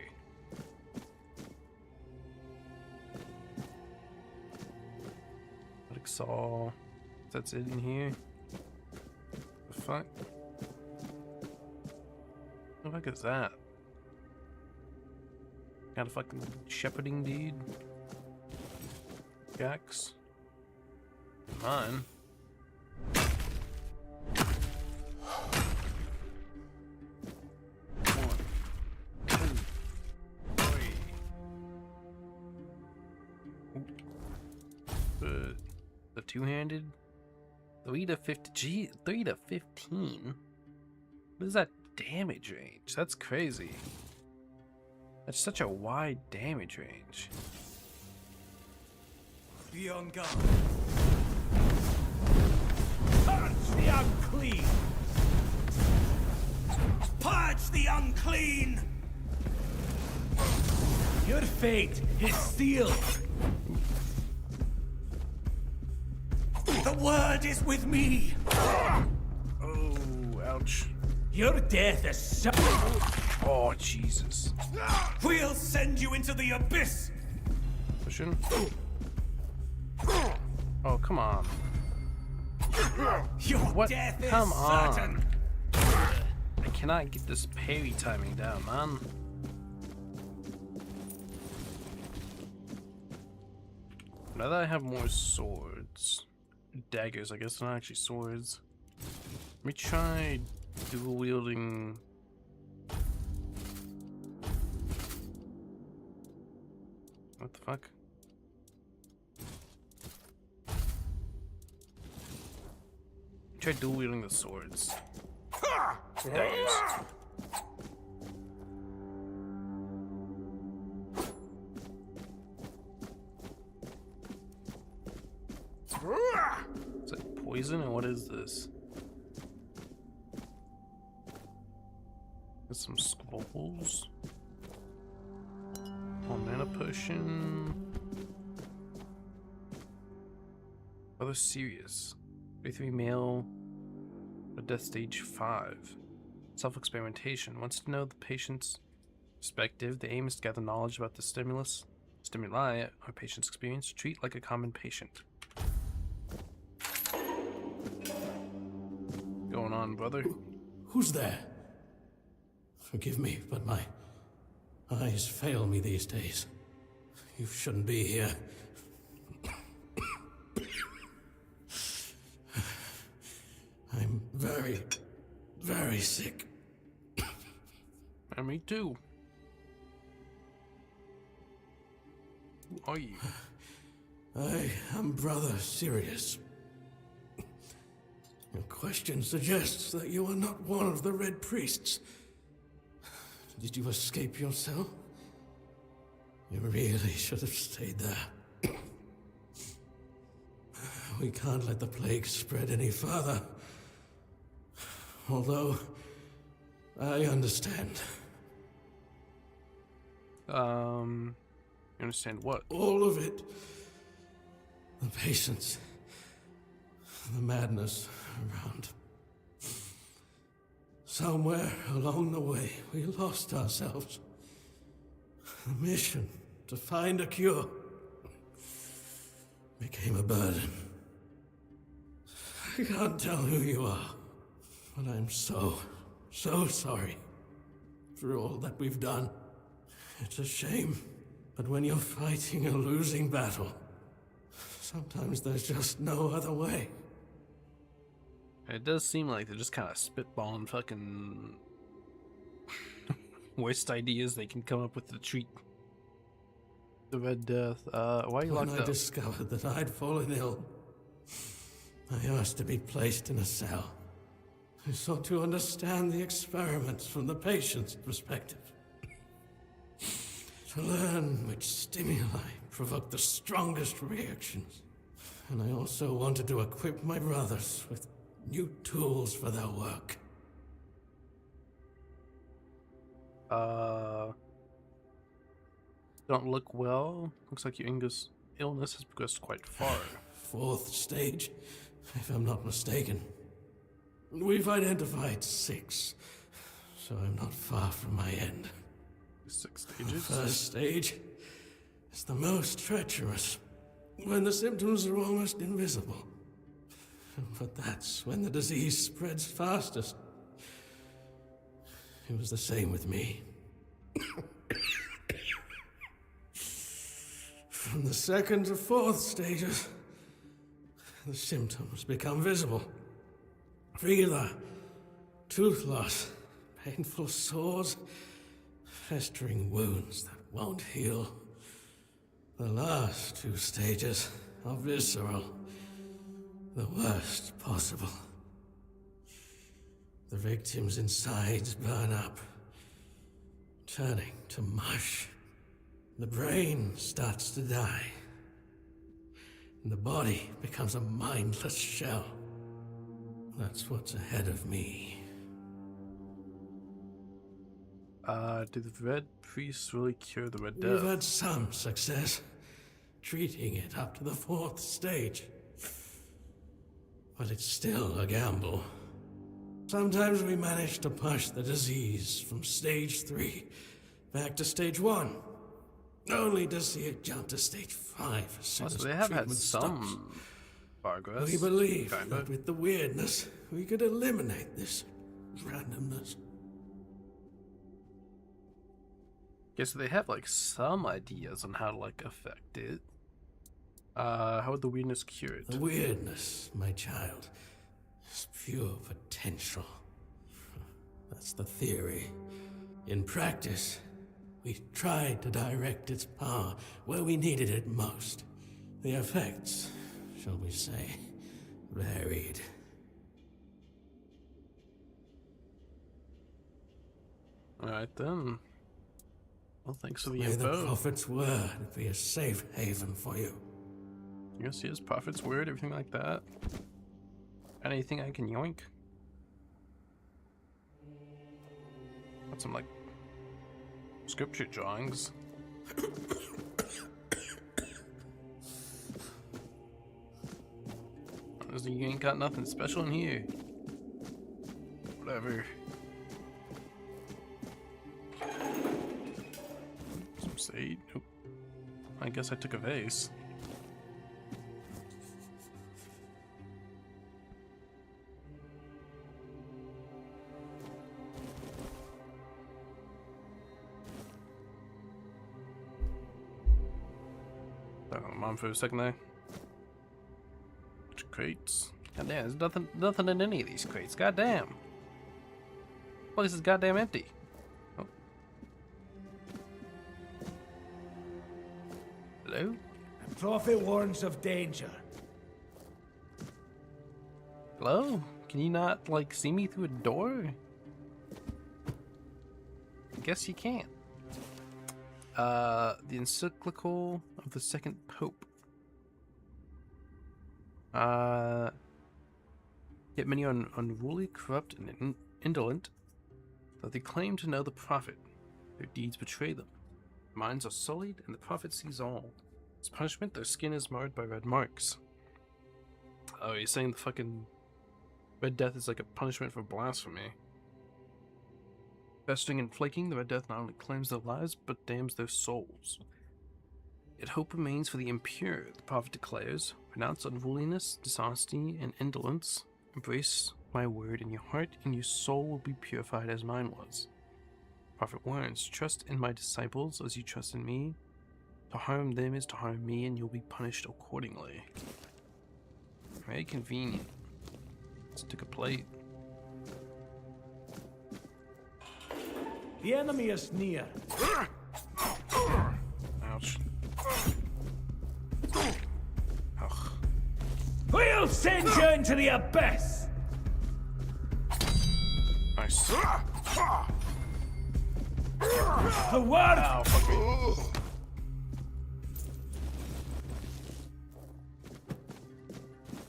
Saw. That's it in here. The fuck? What the fuck is that? Got a fucking shepherding dude. Jax. Mine. Two-handed 3 to 50 3 to 15. What is that damage range? That's crazy. That's such a wide damage range. Be on guard. Purge the unclean. Purge the unclean. Your fate is sealed. The word is with me. Oh, ouch. Your death is so. Oh, Jesus. We'll send you into the abyss. Pushing. Oh, come on. Your What? death is Come on. certain. I cannot get this parry timing down, man. Now that I have more swords. Daggers, I guess, not actually swords. Let me try dual wielding. What the fuck? Try dual wielding the swords. Daggers. Is that poison or what is this? There's some scrolls. Mana potion. Other serious. 33 male. A death stage 5. Self-experimentation. Wants to know the patient's perspective. The aim is to gather knowledge about the stimuli our patients experience. Treat like a common patient. Going on, brother? Who's there? Forgive me, but my eyes fail me these days. You shouldn't be here. I'm very, very sick. And me too. Who are you? I am Brother Sirius. Your question suggests that you are not one of the Red Priests. Did you escape your cell? You really should have stayed there. We can't let the plague spread any further. Although, I understand. You understand what? All of it. The patience. The madness around. Somewhere along the way, we lost ourselves. The mission to find a cure became a burden. I can't tell who you are, but I'm so sorry for all that we've done. It's a shame, but when you're fighting a losing battle, sometimes there's just no other way. It does seem like they're just kind of spitballing fucking worst ideas they can come up with to treat the Red Death. Why are you locked When up? I discovered that I'd fallen ill, I asked to be placed in a cell. I sought to understand the experiments from the patient's perspective. To learn which stimuli provoke the strongest reactions. And I also wanted to equip my brothers with new tools for their work. Don't look well. Looks like your illness has progressed quite far. 4th stage, if I'm not mistaken. We've identified 6, so I'm not far from my end. 6 The stages. 1st stage is the most treacherous, when the symptoms are almost invisible. But that's when the disease spreads fastest. It was the same with me. From the 2nd to 4th stages, the symptoms become visible. Fever, tooth loss, painful sores, festering wounds that won't heal. The last 2 stages are visceral, the worst possible. The victim's insides burn up, turning to mush. The brain starts to die. And the body becomes a mindless shell. That's what's ahead of me. Did the Red Priests really cure the Red We've Death? had some success, treating it up to the 4th stage. But it's still a gamble. Sometimes we manage to push the disease from stage 3 back to stage 1, only to see it jump to stage 5 as soon Oh, as so they have had treatment some stops. progress. We believe kinda. that with the weirdness, we could eliminate this randomness. Guess they have like some ideas on how to like affect it. How would the weirdness cure it? The weirdness, my child, is pure potential. That's the theory. In practice, we tried to direct its power where we needed it most. The effects, shall we say, varied. Alright then. Well, thanks for the May the info. prophet's word be a safe haven for you. You gonna see his prophet's word, everything like that? Anything I can yoink? Got some like scripture drawings. You ain't got nothing special in here. Whatever. Some sage. Oh. I guess I took a vase. Mom for a second there. Bunch of crates. God damn, there's nothing in any of these crates. God damn. Place is goddamn empty. Oh. Hello? The prophet warns of danger. Hello? Can you not like see me through a door? I guess you can't. The encyclical of the second pope. Yet many are unruly, corrupt, and indolent, though they claim to know the prophet. Their deeds betray them. Their minds are sullied, and the prophet sees all. As punishment, their skin is marred by red marks. Oh, you're saying the fucking Red Death is like a punishment for blasphemy. Festering and flaking, the Red Death not only claims their lives, but damns their souls. Yet hope remains for the impure, the prophet declares. Renounce unruliness, dishonesty, and indolence. Embrace my word in your heart, and your soul will be purified as mine was. The prophet warns, trust in my disciples as you trust in me. To harm them is to harm me, and you'll be punished accordingly. Very convenient. Let's take a plate. The enemy is near. Ouch. Ugh. We'll send you into the abyss! Nice. The word! Ow, fuck me.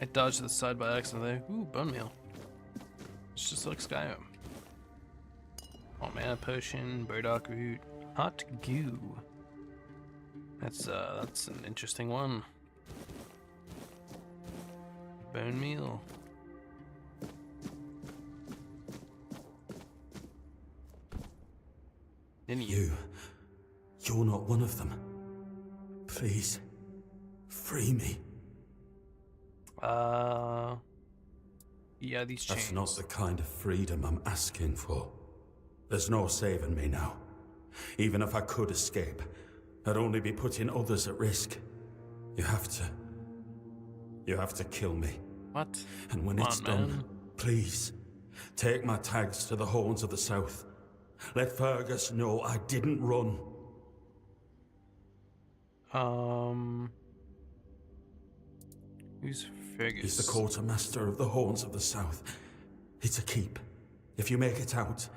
I dodged to the side by accident there. Ooh, bone meal. It's just like Skyrim. Oh, mana potion, burdock root, hot goo. That's an interesting one. Bone meal. You're not one of them. Please, free me. Yeah, these chains. That's not the kind of freedom I'm asking for. There's no saving me now. Even if I could escape, I'd only be putting others at risk. You have to kill me. What? And when Come it's on, done, man. please, take my tags to the Horns of the South. Let Fergus know I didn't run. Who's Fergus? He's the quartermaster of the Horns of the South. It's a keep. If you make it out,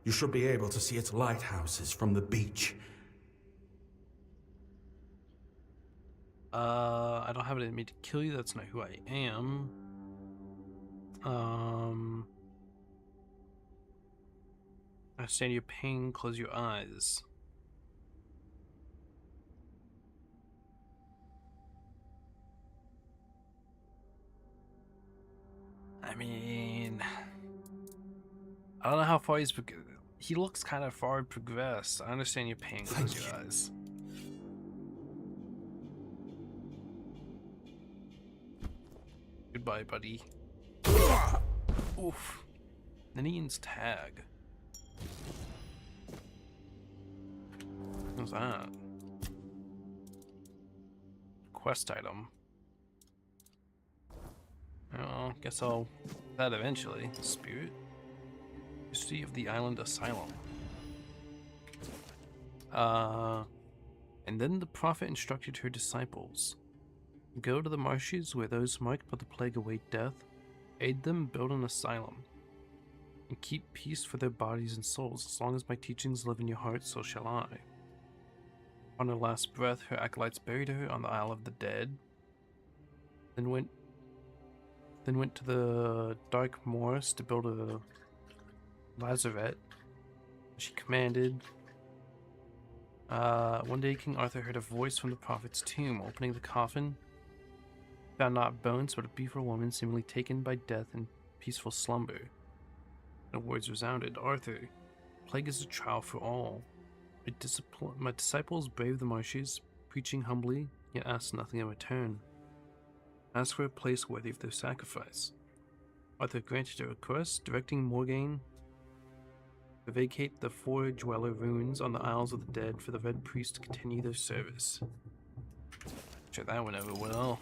you should be able to see its lighthouses from the beach. I don't have it in me to kill you. That's not who I am. I understand your pain. Close your eyes. I mean, I don't know how far he looks kind of far progressed. I understand your pain. Close your eyes. Goodbye, buddy. Oof. Ninian's tag. What's that? Quest item. Oh, guess I'll do that eventually. Spirit. History of the Island Asylum. And then the prophet instructed her disciples. Go to the marshes where those marked by the plague await death. Aid them build an asylum. And keep peace for their bodies and souls. As long as my teachings live in your heart, so shall I. On her last breath, her acolytes buried her on the Isle of the Dead. Then went to the dark moors to build a lazaret. She commanded. One day King Arthur heard a voice from the prophet's tomb. Opening the coffin, found not bones but a beautiful woman seemingly taken by death in peaceful slumber. The words resounded, Arthur, plague is a trial for all. My disciples braved the marshes, preaching humbly, yet asked nothing in return. Asked for a place worthy of their sacrifice. Arthur granted her request, directing Morgaine to vacate the four dweller ruins on the Isles of the Dead for the Red Priest to continue their service. Sure, that went over well.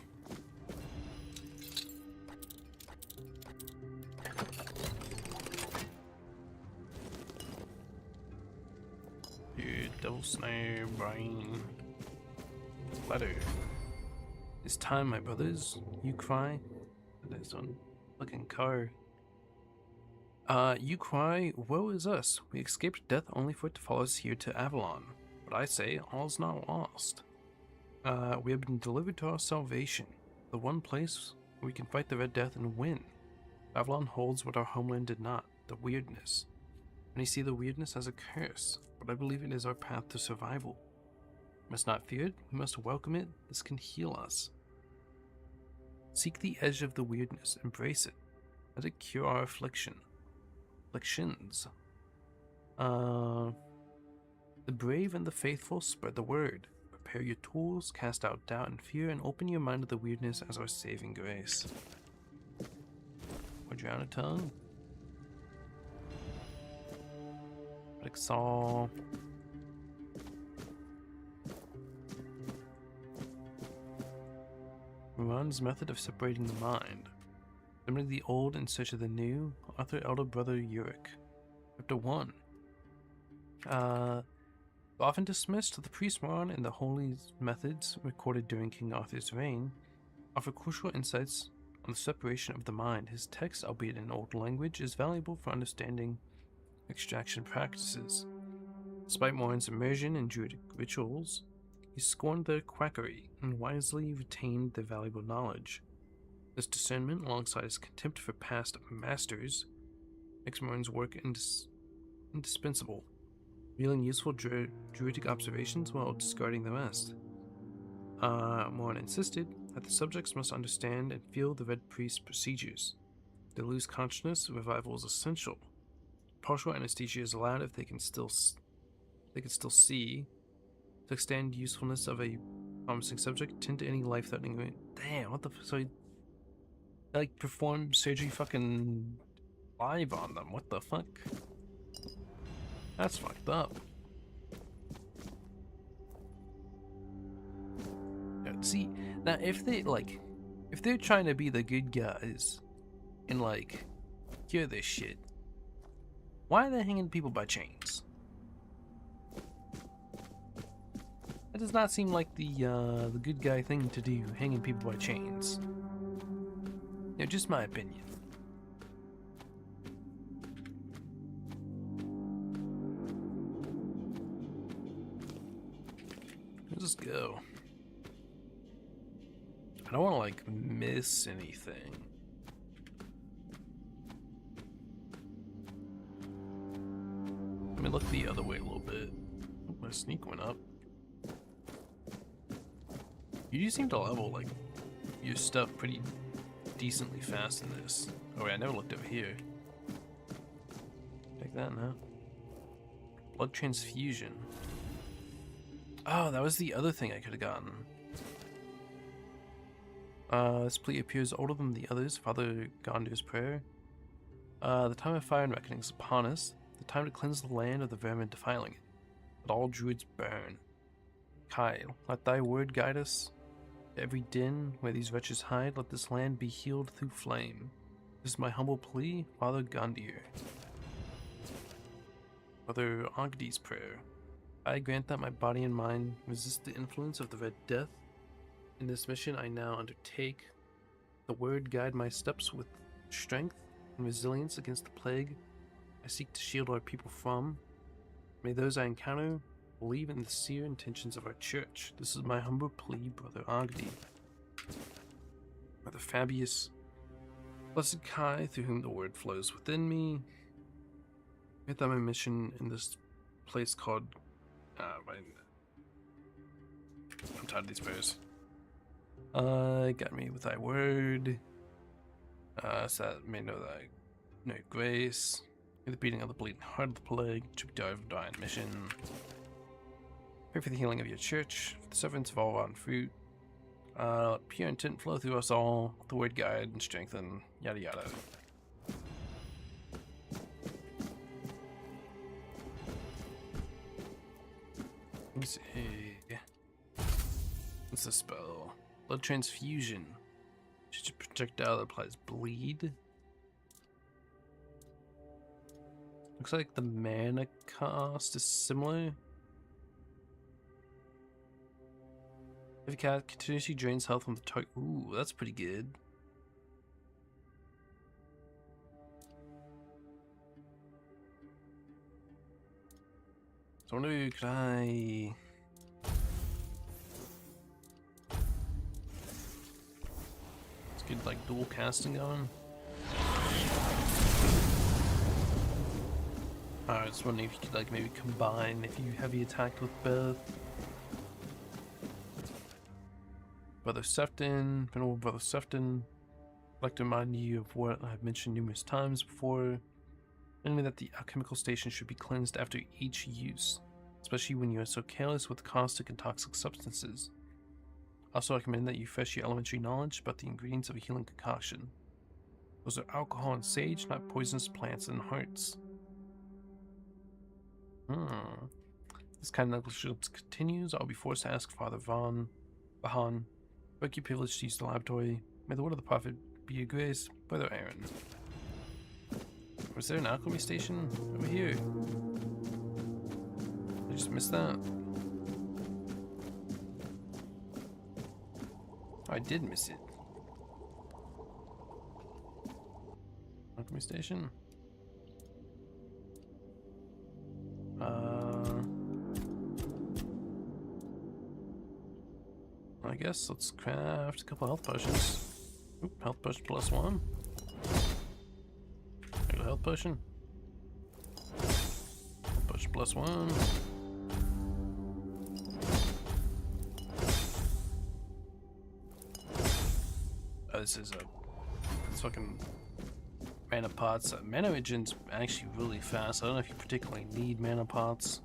You devil snare brain. Letter. It's time, my brothers, you cry. There's one fucking car. You cry, woe is us. We escaped death only for it to follow us here to Avalon. But I say, all's not lost. We have been delivered to our salvation, the one place where we can fight the Red Death and win. Avalon holds what our homeland did not, the weirdness. Many see the weirdness as a curse, but I believe it is our path to survival. We must not fear it, we must welcome it. This can heal us. Seek the edge of the weirdness, embrace it. Let it cure our afflictions. The brave and the faithful spread the word. Prepare your tools, cast out doubt and fear, and open your mind to the weirdness as our saving grace. Or drown a tongue. Saw. Muran's method of separating the mind. Remembering the old in search of the new. Arthur elder brother Uric. Chapter 1. Often dismissed, the priest Muran and the holy methods recorded during King Arthur's reign offer crucial insights on the separation of the mind. His text, albeit in old language, is valuable for understanding extraction practices. Despite Morin's immersion in druidic rituals, he scorned their quackery and wisely retained their valuable knowledge. This discernment, alongside his contempt for past masters, makes Morin's work indispensable, revealing useful druidic observations while discarding the rest. Morin insisted that the subjects must understand and feel the Red Priest's procedures. If they lose consciousness, revival is essential. Partial anesthesia is allowed if they can still see. To extend usefulness of a promising subject, tend to any life-threatening. Damn, what the? So he like performed surgery fucking live on them. What the fuck? That's fucked up. Yeah, see, now if they're trying to be the good guys and like cure this shit, why are they hanging people by chains? That does not seem like the good guy thing to do, hanging people by chains. You know, just my opinion. Let's just go. I don't want to like miss anything. Let me look the other way a little bit. Oh, my sneak went up. You do seem to level like your stuff pretty decently fast in this. Oh wait, I never looked over here. Take that now. Blood transfusion. Oh, that was the other thing I could have gotten. This plea appears older than the others. Father Gondir's prayer. The time of fire and reckoning is upon us. The time to cleanse the land of the vermin defiling it. Let all druids burn. Kyle, let thy word guide us. Every den where these wretches hide, let this land be healed through flame. This is my humble plea, Father Gondir. Father Ogdi's prayer. I grant that my body and mind resist the influence of the Red Death. In this mission I now undertake. The word guide my steps with strength and resilience against the plague I seek to shield our people from. May those I encounter believe in the sincere intentions of our church. This is my humble plea, Brother Ogdi. Brother Fabius, blessed Kai, through whom the word flows within me. Grant that my mission in this place called... I'm tired of these prayers. Got me with thy word. So that may know thy grace. May the beating of the bleeding heart of the plague should be our divine mission. Pray for the healing of your church, for the servants of all rotten fruit. Pure intent flow through us all, the word guide and strengthen, yada yada. Let me see. What's the spell? Blood transfusion. Just a projectile that applies bleed. Looks like the mana cost is similar. If a cat continuously drains health from the target. Ooh, that's pretty good. So I wonder, could I... Let's get like dual casting going. I was wondering if you could like maybe combine if you heavy attacked with both. Brother Sefton, Venerable Brother Sefton, I'd like to remind you of what I've mentioned numerous times before, namely that the alchemical station should be cleansed after each use, especially when you are so careless with caustic and toxic substances. Also recommend that you refresh your elementary knowledge about the ingredients of a healing concoction. Those are alcohol and sage, not poisonous plants and hearts. This kind of negligence continues. I'll be forced to ask Father Vahan, beg your privilege to use the laboratory. May the word of the prophet be your grace, Brother Aaron. Was there an alchemy station over here? I just missed that. Oh, I did miss it. Alchemy station? I guess let's craft a couple health potions. Oop, health potion +1. There go, health potion. Health potion +1. Oh, this is it's fucking mana pots. Mana regen's actually really fast. I don't know if you particularly need mana pots.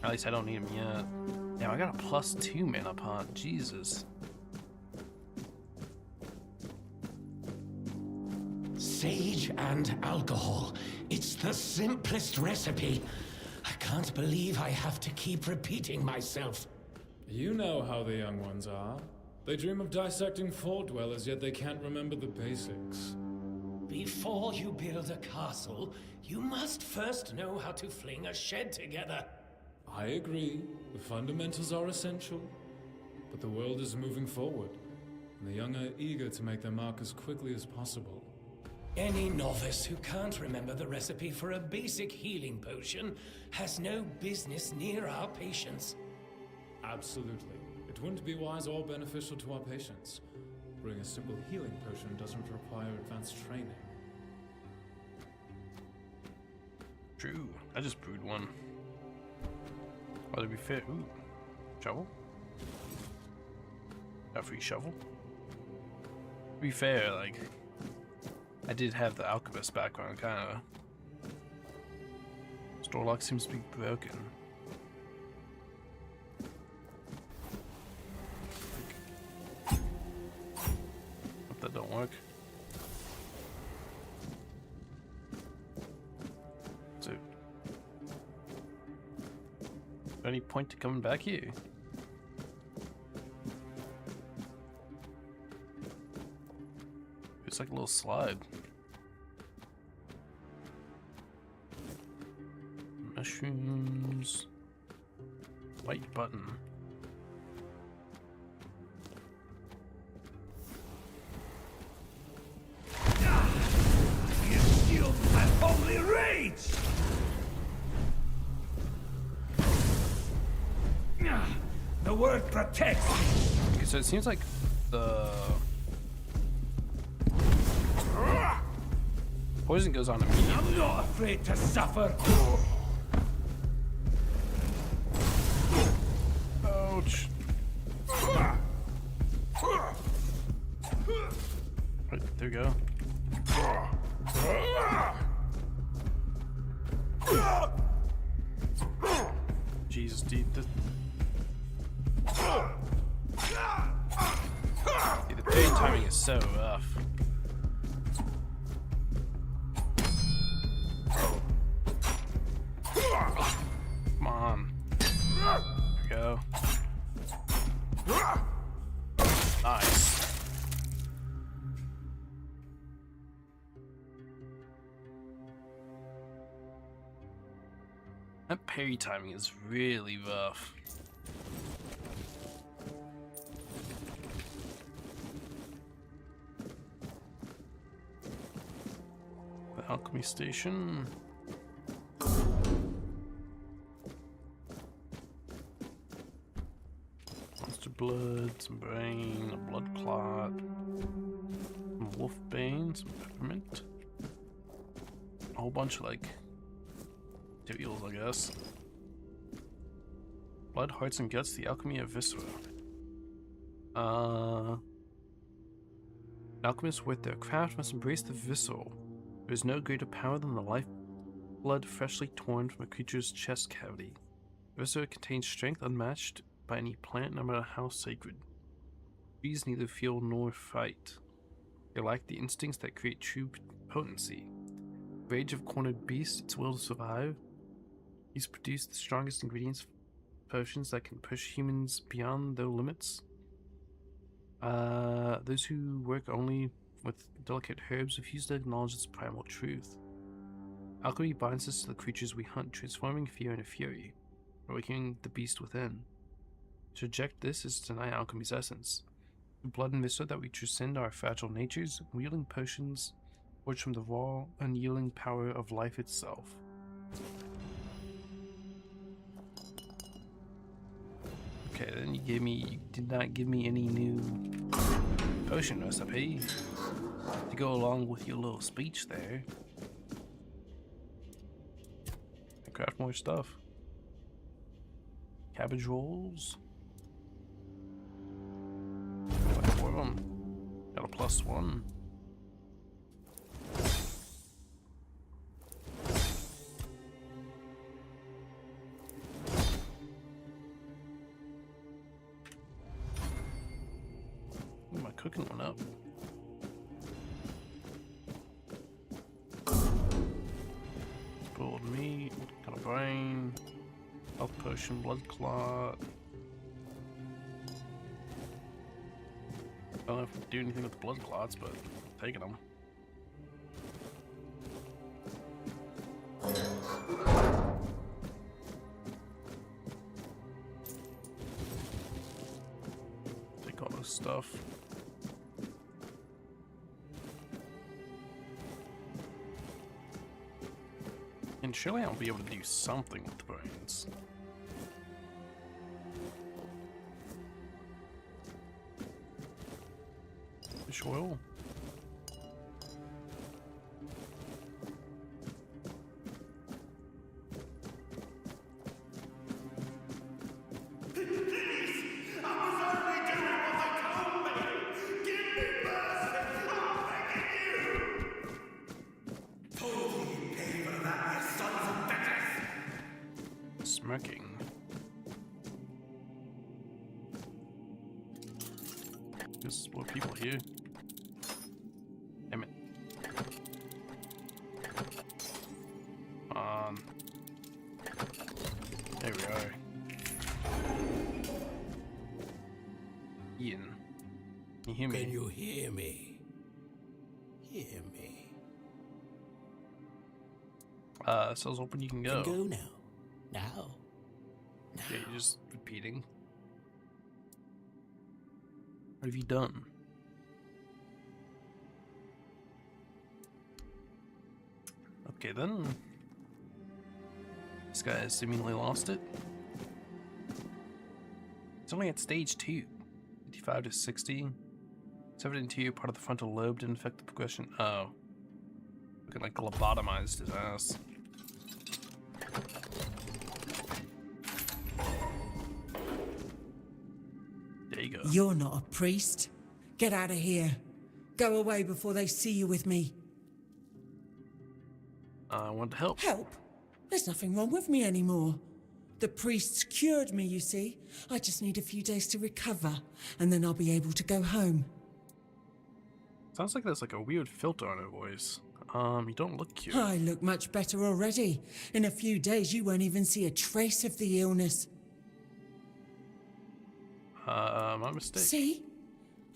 At least I don't need them yet. Damn, I got a +2 mana pot. Jesus. Sage and alcohol. It's the simplest recipe. I can't believe I have to keep repeating myself. You know how the young ones are. They dream of dissecting fort dwellers, yet they can't remember the basics. Before you build a castle, you must first know how to fling a shed together. I agree. The fundamentals are essential. But the world is moving forward, and the young are eager to make their mark as quickly as possible. Any novice who can't remember the recipe for a basic healing potion has no business near our patients. Absolutely. It wouldn't be wise or beneficial to our patients. Brewing a simple healing potion doesn't require advanced training. True. I just brewed one. Well, to be fair, ooh, shovel? A free shovel? To be fair, like, I did have the alchemist background, kinda. Store lock seems to be broken. Hope that don't work. So, any point to coming back here? It's like a little slide. Mushrooms. White button. You fueled my holy rage! The word protects. Okay, so it seems like the poison goes on immediately. I'm not afraid to suffer. Ouch. Right, there we go. Jesus, dude. The parry timing is so rough. Come on. There we go. Nice. That parry timing is really rough. The alchemy station. blood, some brain, a blood clot, some wolf bane, some peppermint. A whole bunch of like cereals, I guess. Blood, hearts, and guts, the alchemy of viscera. Alchemists with their craft must embrace the visceral. There is no greater power than the lifeblood freshly torn from a creature's chest cavity. The viscera contains strength unmatched by any plant, no matter how sacred. Trees neither feel nor fight. They lack the instincts that create true potency. Rage of cornered beasts, its will to survive. These produce the strongest ingredients, potions that can push humans beyond their limits. Those who work only with delicate herbs refuse to acknowledge its primal truth. Alchemy binds us to the creatures we hunt, transforming fear into fury, awakening the beast within. To reject this is to deny alchemy's essence. The blood and viscera that we transcend our fragile natures, wielding potions forged from the raw, unyielding power of life itself. Okay, then you did not give me any new potion recipe to go along with your little speech there. I craft more stuff. Cabbage rolls. Like 4 of them. Got a +1. My cooking went up. Spoiled meat, kind of brain, health potion, blood clot. I don't know if we do anything with the blood clots, but I'm taking them. Take all this stuff. And surely I'll be able to do something with the brains. Fish oil. Smirking. There's more people here. Damn it. There we are. Ian. Can you hear me? Can you hear me? Hear me. So I was hoping you can go. Can go now. Now. Yeah, you're just repeating. What have you done? Okay then. This guy has seemingly lost it. It's only at stage 2. 55 to 60. 72, part of the frontal lobe didn't affect the progression. Oh. Looking like lobotomized his ass. There you go. You're not a priest. Get out of here. Go away before they see you with me. I want to help. Help? There's nothing wrong with me anymore. The priests cured me, you see. I just need a few days to recover, and then I'll be able to go home. Sounds like there's like a weird filter on her voice. You don't look cute. I look much better already. In a few days, you won't even see a trace of the illness. My mistake. See?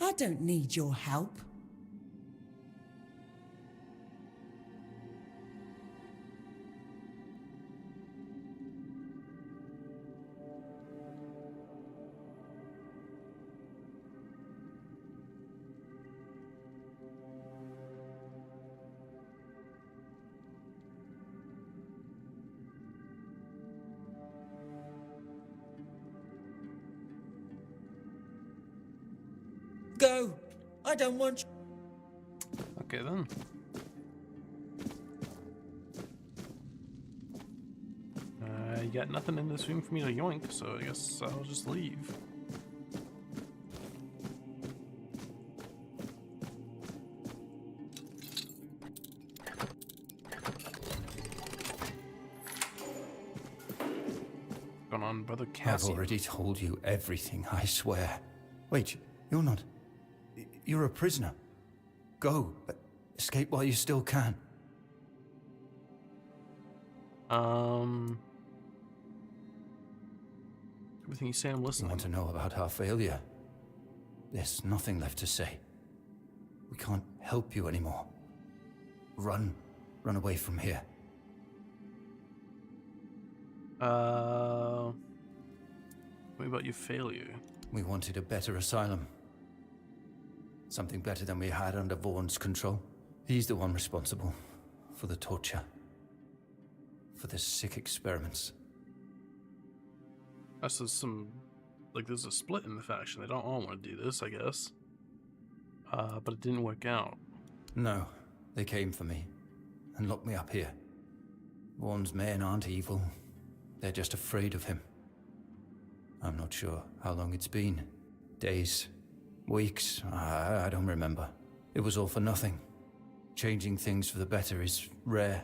I don't need your help. I don't want. Okay then. You got nothing in this room for me to yoink, so I guess I'll just leave. Going on, Brother I've Cassian? already told you everything, I swear. Wait, you're not... You're a prisoner. Go. Escape while you still can. Everything you say, I'm You listening. want to know about our failure? There's nothing left to say. We can't help you anymore. Run. Run away from here. What about your failure? We wanted a better asylum. Something better than we had under Vaughn's control. He's the one responsible for the torture. For the sick experiments. So there's a split in the faction. They don't all want to do this, I guess. But it didn't work out. No, they came for me and locked me up here. Vaughn's men aren't evil. They're just afraid of him. I'm not sure how long it's been. Days, weeks, I don't remember. It was all for nothing. Changing things for the better is rare.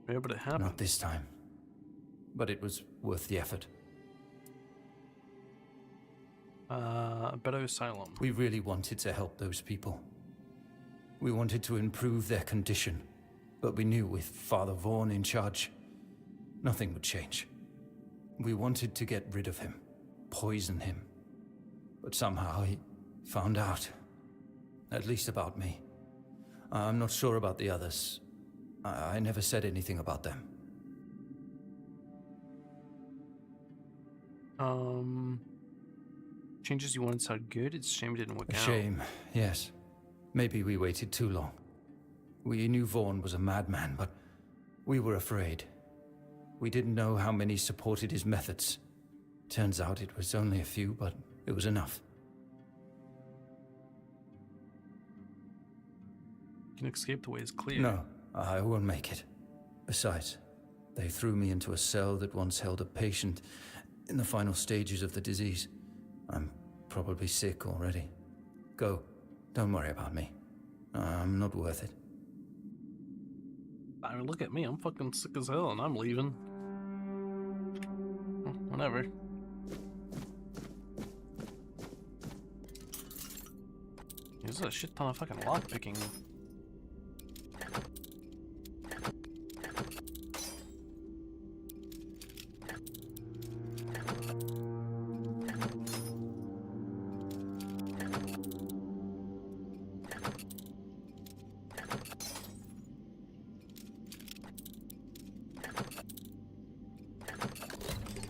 Yeah, but it happened. Not this time. But it was worth the effort. A better asylum. We really wanted to help those people. We wanted to improve their condition. But we knew with Father Vaughn in charge, nothing would change. We wanted to get rid of him, poison him. But somehow he found out. At least about me. I'm not sure about the others. I never said anything about them. Changes you wanted sound good. It's a shame it didn't work out. A shame, yes. Maybe we waited too long. We knew Vaughn was a madman, but we were afraid. We didn't know how many supported his methods. Turns out it was only a few, but it was enough. You can escape the way is clear. No, I won't make it. Besides, they threw me into a cell that once held a patient in the final stages of the disease. I'm probably sick already. Go. Don't worry about me. I'm not worth it. I mean, look at me. I'm fucking sick as hell, and I'm leaving. Well, whatever. There's a shit ton of fucking lockpicking.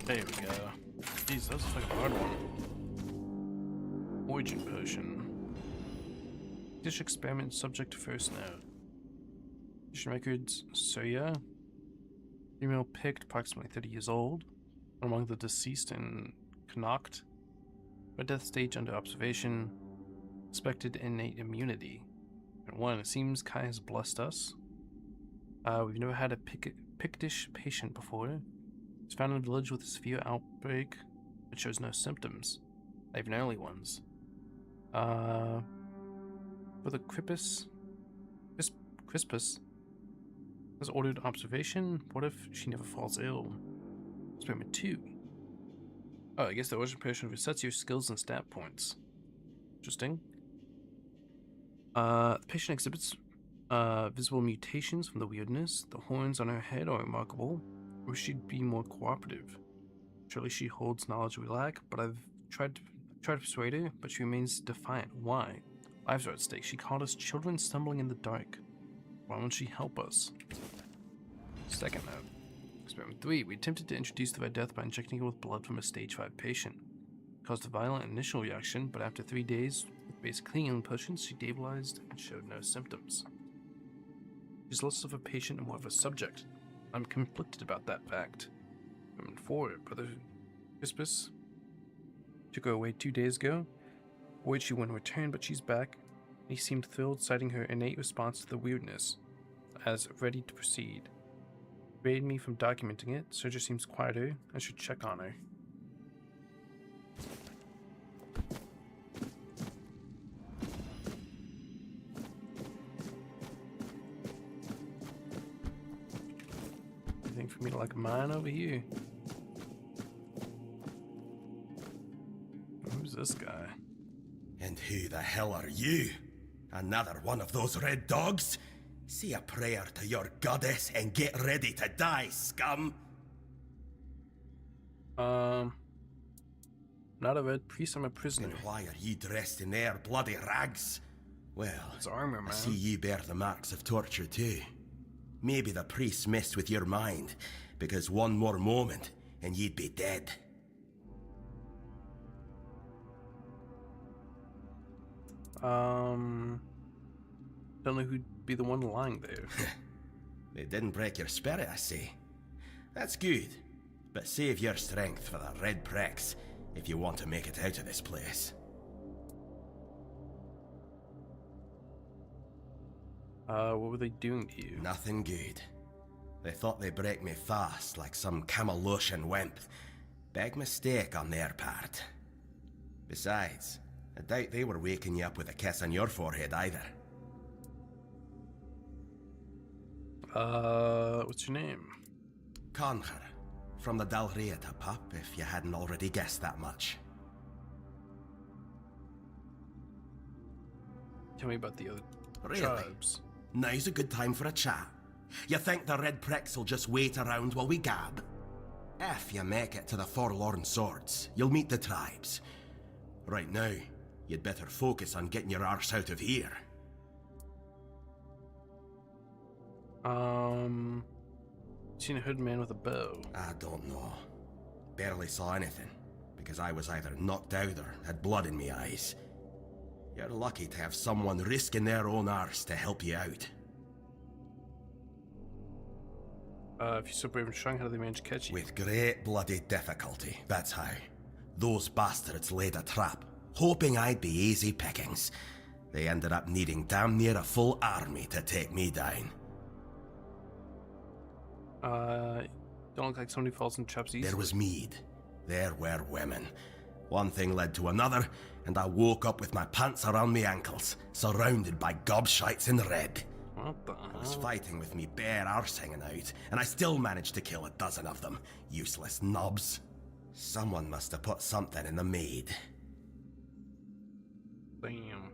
There we go. Jeez, that was a fucking hard one. Origin potion. Dish experiment subject to first note. Mission records: Soya. Female picked, approximately 30 years old. Among the deceased in Connacht. Red death stage under observation. Expected innate immunity. And 1. It seems Kai has blessed us. We've never had a Pictish patient before. It's found in a village with a severe outbreak, but shows no symptoms. Not even early ones. For the Crispus has ordered observation. What if she never falls ill? Experiment 2. Oh, I guess the origin potion resets your skills and stat points. Interesting. The patient exhibits visible mutations from the weirdness. The horns on her head are remarkable. I wish she'd be more cooperative. Surely she holds knowledge we lack, but I've tried to persuade her, but she remains defiant. Why? Lives are at stake. She called us children stumbling in the dark. Why won't she help us? Second note. Experiment 3. We attempted to introduce the Red Death by injecting her with blood from a stage 5 patient. Caused a violent initial reaction, but after 3 days with basic healing potions, she stabilized and showed no symptoms. She's less of a patient and more of a subject. I'm conflicted about that fact. Experiment 4. Brother Crispus Took her away 2 days ago. Worried she wouldn't return, but she's back. He seemed thrilled, citing her innate response to the weirdness, as ready to proceed. Rated me from documenting it. Serger seems quieter. I should check on her. Anything for me to like mine over here? Who's this guy? And who the hell are you? Another one of those red dogs? Say a prayer to your goddess and get ready to die, scum! Not a red priest, I'm a prisoner. And why are you dressed in their bloody rags? Well, It's armor, man. I see you bear the marks of torture too. Maybe the priests messed with your mind, because one more moment and you'd be dead. Don't know who'd be the one lying there. They didn't break your spirit, I see. That's good, but save your strength for the red pricks if you want to make it out of this place. What were they doing to you? Nothing good. They thought they'd break me fast, like some Camalosian wimp. Big mistake on their part. Besides, I doubt they were waking you up with a kiss on your forehead either. What's your name? Conher, from the Dalrieta pup, if you hadn't already guessed that much. Tell me about the other Really? tribes. Now's a good time for a chat. You think the red pricks will just wait around while we gab? If you make it to the Forlorn Swords, you'll meet the tribes. Right now, you'd better focus on getting your arse out of here. Seen a hood man with a bow. I don't know. Barely saw anything, because I was either knocked out or had blood in me eyes. You're lucky to have someone risking their own arse to help you out. If you're so brave and strong, how do they manage to catch you? With great bloody difficulty, that's how. Those bastards laid a trap, hoping I'd be easy pickings. They ended up needing damn near a full army to take me down. Don't look like somebody falls in traps easily. There was mead. There were women. One thing led to another, and I woke up with my pants around my ankles, surrounded by gobshites in red. What the hell? I was fighting with me bare arse hanging out, and I still managed to kill a dozen of them. Useless knobs. Someone must have put something in the mead. Damn.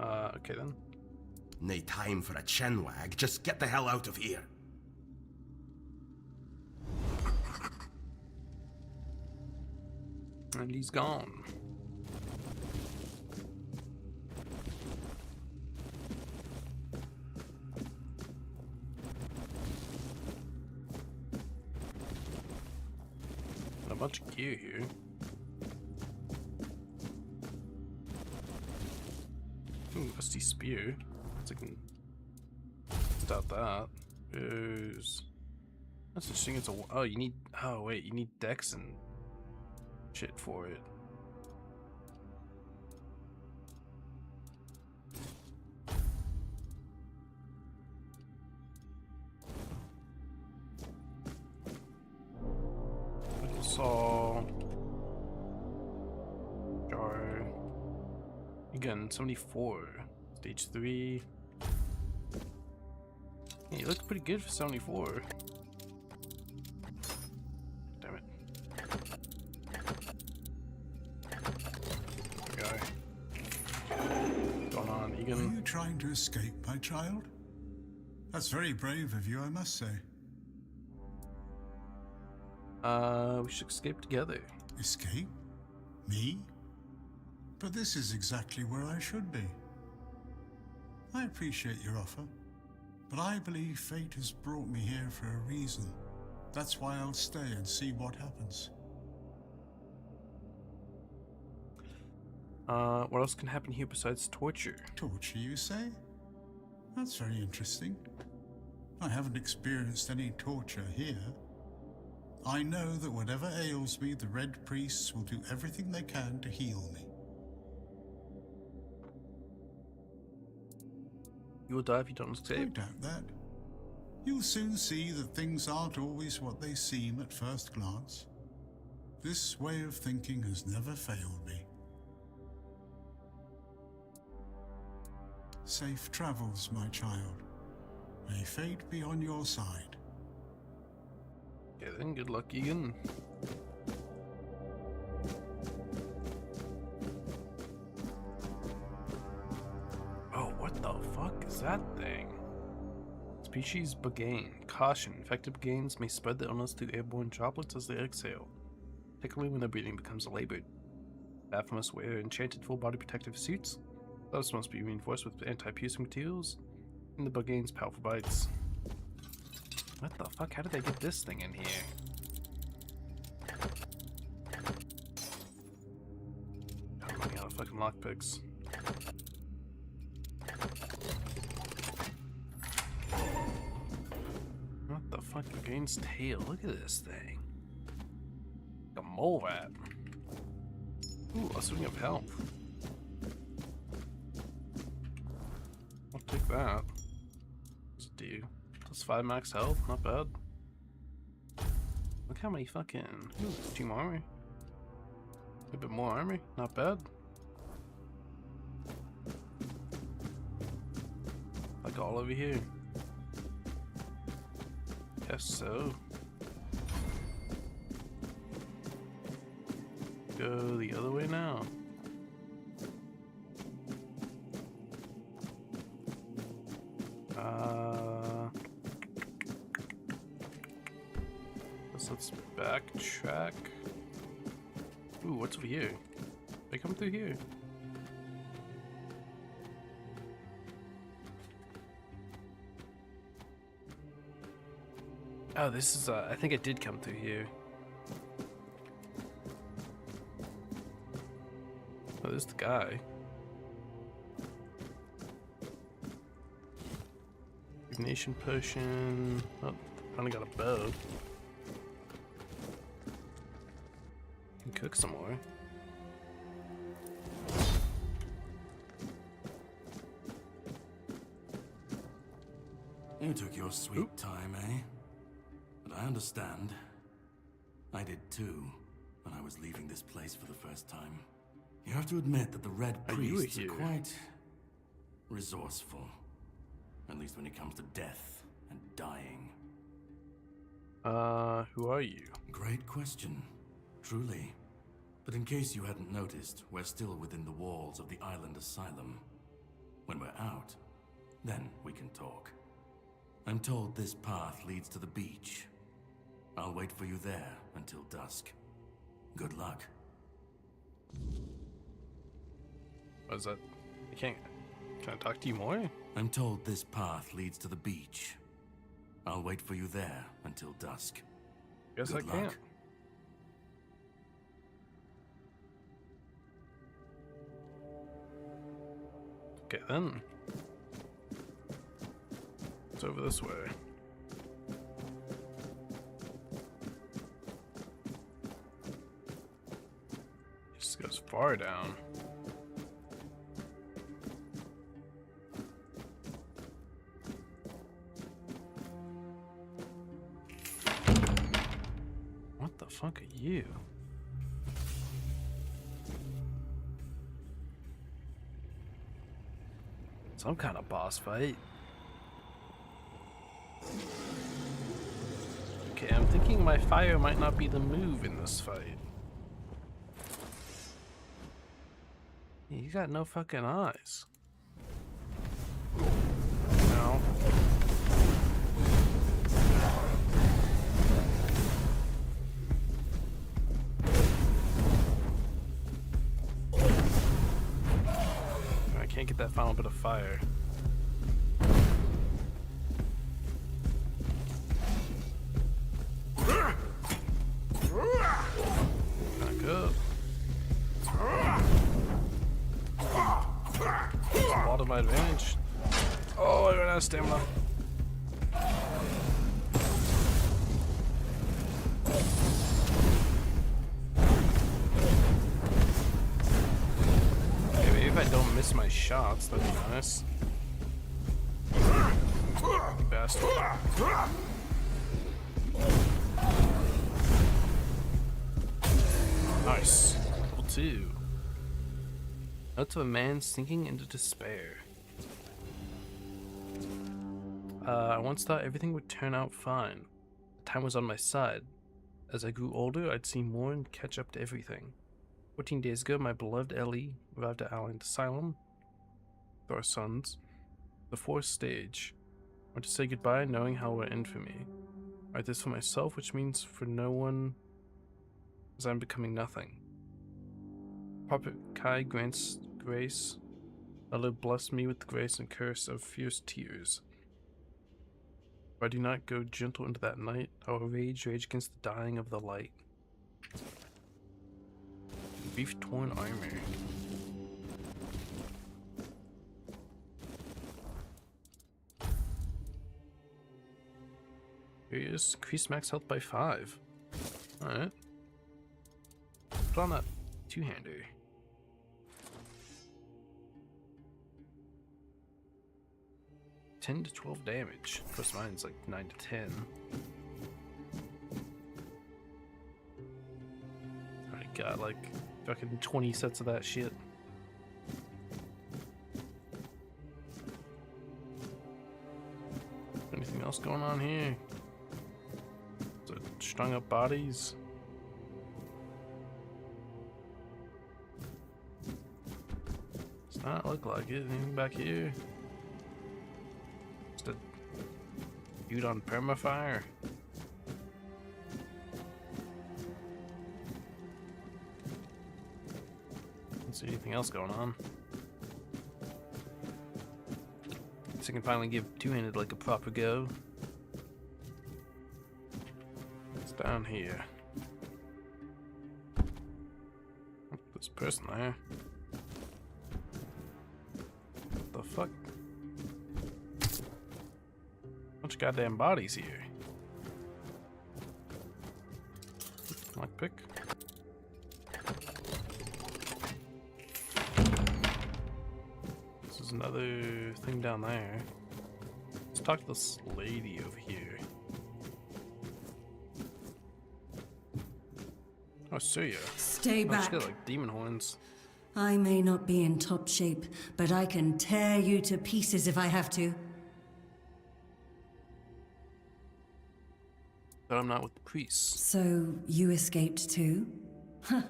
Okay then. No time for a chinwag, just get the hell out of here. And he's gone. A bunch of gear here. Ooh, rusty spear. Let's I can stop that. That's interesting. It's a. Oh, you need. Oh wait, you need dex and shit for it. Little saw. Jar. Again, 74. Stage 3. Yeah, you look pretty good for 74. Damn it. Going on, Are Egan? you trying to escape, my child? That's very brave of you, I must say. We should escape together. Escape? Me? But this is exactly where I should be. I appreciate your offer, but I believe fate has brought me here for a reason. That's why I'll stay and see what happens. What else can happen here besides torture? Torture, you say? That's very interesting. I haven't experienced any torture here. I know that whatever ails me, the Red Priests will do everything they can to heal me. You will die if you don't I escape. doubt that. You'll soon see that things aren't always what they seem at first glance. This way of thinking has never failed me. Safe travels, my child. May fate be on your side. Okay then, good luck, Egan. Oh, what the fuck is that thing? Species Bagain. Caution. Infected Bagains may spread the illness through airborne droplets as they exhale, particularly when their breathing becomes labored. Staff must wear enchanted full body protective suits. Gloves must be reinforced with anti-piercing materials, and the Bagain's powerful bites. What the fuck? How did they get this thing in here? I'm running out of fucking lockpicks. What the fuck? Bagain's tail. Look at this thing. Like a mole rat. Ooh, also we have health. I'll take that. What's it do? Plus 5 max health, not bad. Look how many fucking... Ooh, 2 more armor. A bit more armor, not bad. Like all over here. Guess so. Go the other way now. Let's backtrack. Ooh, what's over here? They come through here. Oh, this is, I think it did come through here. Oh, there's the guy. Ignition potion. Oh, finally got a bow. Can cook some more. You took your sweet time, eh? But I understand. I did too, when I was leaving this place for the first time. You have to admit that the Red Priests are quite resourceful. At least when it comes to death and dying. Who are you? Great question, truly. But in case you hadn't noticed, we're still within the walls of the island asylum. When we're out, then we can talk. I'm told this path leads to the beach. I'll wait for you there until dusk. Good luck. What is that? Can I talk to you more? I'm told this path leads to the beach. I'll wait for you there until dusk. Guess Good I can't. luck. Okay then. It's over this way. It just goes far down. What the fuck are you? Some kind of boss fight. Okay, I'm thinking my fire might not be the move in this fight. You got no fucking eyes. No. I can't get that final bit of fire. Back up. It's a lot of my advantage. Oh, I ran out of stamina. if I don't miss my shots, that'd be nice. You bastard. Nice. Level 2. Note to a man sinking into despair. I once thought everything would turn out fine. Time was on my side. As I grew older, I'd see more and catch up to everything. 14 days ago, my beloved Ellie arrived at Allied Asylum with our sons. The 4th stage. I want to say goodbye knowing how it will end for me. I write this for myself, which means for no one, as I'm becoming nothing. Prophet Kai grants grace. Allah bless me with the grace and curse of fierce tears. If I do not go gentle into that night, I will rage against the dying of the light. Beef torn armor. Here he is. Increased max health by 5. Alright. Put on that two-hander. $10 to 12 damage. Of course, mine's like 9 to 10. I got like fucking 20 sets of that shit. Anything else going on here? So strung up bodies. Does not look like it. Anything back here? Just a dude on permafire. Don't see anything else going on. So I can finally give two-handed like a proper go. It's down here. This person there. What the fuck? Bunch of goddamn bodies here. Lockpick. This is another thing down there. Let's talk to this lady over here. Oh, Surya. Stay back. She's got like demon horns. I may not be in top shape, but I can tear you to pieces if I have to. But I'm not with the priests. So, you escaped too? Huh.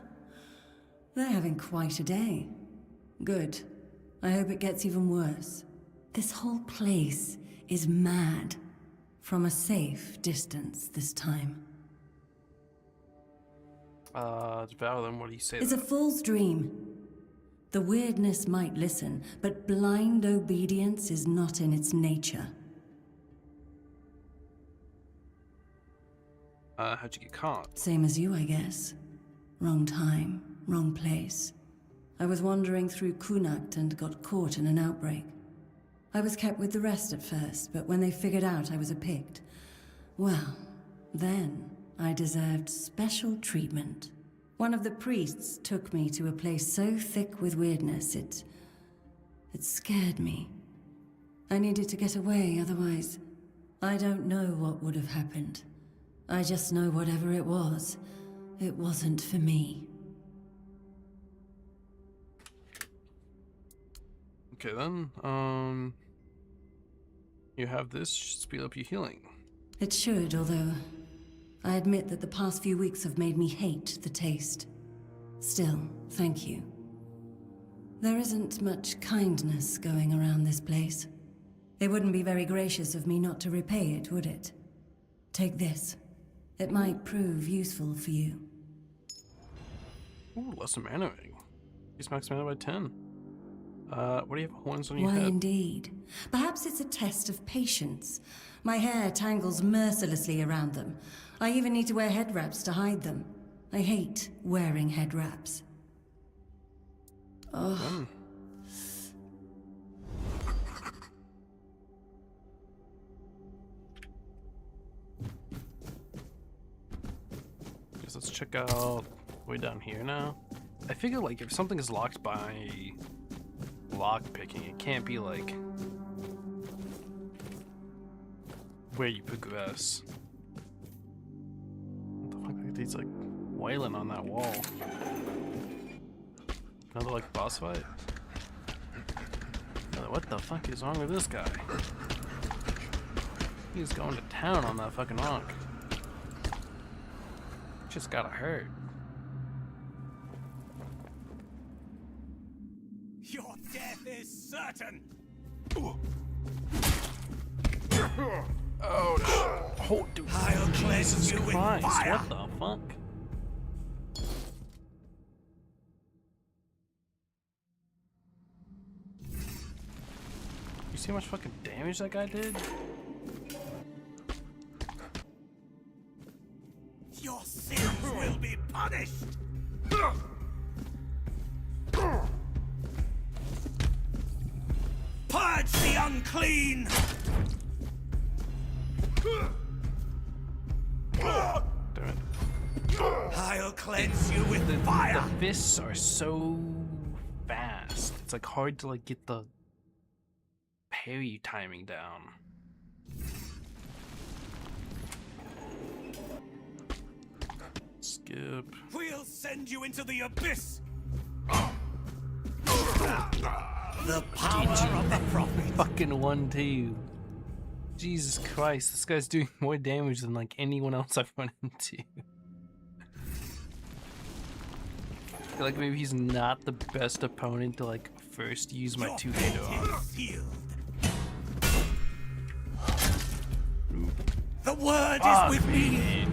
They're having quite a day. Good. I hope it gets even worse. This whole place is mad. From a safe distance this time. Valorem, what do you say? It's a fool's dream. The weirdness might listen, but blind obedience is not in its nature. How'd you get caught? Same as you, I guess. Wrong time, wrong place. I was wandering through Kunakt and got caught in an outbreak. I was kept with the rest at first, but when they figured out I was a Pict, well, then I deserved special treatment. One of the priests took me to a place so thick with weirdness, it scared me. I needed to get away, otherwise, I don't know what would have happened. I just know whatever it wasn't for me. Okay then, you have this, should speed up your healing. It should, although I admit that the past few weeks have made me hate the taste. Still, thank you. There isn't much kindness going around this place. It wouldn't be very gracious of me not to repay it, would it? Take this. It might prove useful for you. Ooh, lesser mana ring. Increase max mana by 10. What do you have horns on your Why head? indeed. Perhaps it's a test of patience. My hair tangles mercilessly around them. I even need to wear head wraps to hide them. I hate wearing head wraps. Oh. Guess let's check out way down here now. I figure like if something is locked by lock picking. It can't be like where you progress. What the fuck? He's like wailing on that wall. Another like boss fight? What the fuck is wrong with this guy? He's going to town on that fucking rock. Just gotta hurt. Your death is certain. Oh, oh dude. I'll cleanse Jesus you with Christ, fire. what the fuck? You see how much fucking damage that guy did? Your sins will be punished. Purge the unclean. Damn it. I'll cleanse you with fire. The fists are so fast. It's like hard to like get the parry timing down. Skip. We'll send you into the abyss. The power of the prophet. Fucking 1-2. Jesus Christ, this guy's doing more damage than like anyone else I've run into. I feel like maybe he's not the best opponent to like first use my two-hander on. The word is with me.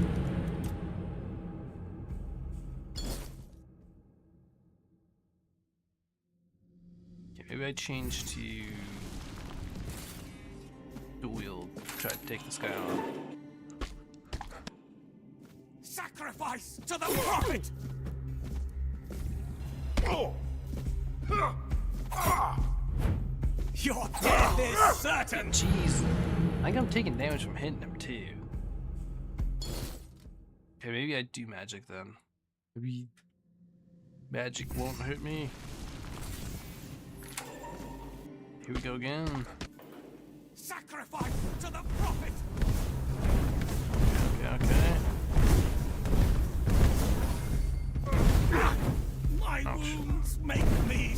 Okay, maybe I change to dual wield. Try to take this guy on. Sacrifice to the prophet. Your death is certain. Jeez, I think I'm taking damage from hitting him too. Okay, maybe I do magic then. Maybe magic won't hurt me. Here we go again. Sacrifice to the prophet. Okay. My wounds make me.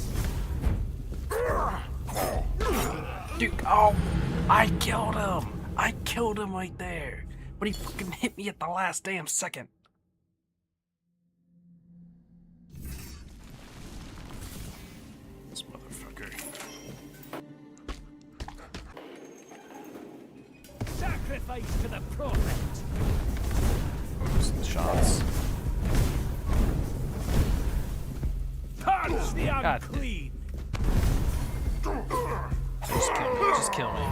Dude, oh, I killed him. I killed him right there. But he fucking hit me at the last damn second. This motherfucker. Sacrifice to the prophet. Focus the shots. Purge the God. unclean. Just kill me. Just kill me.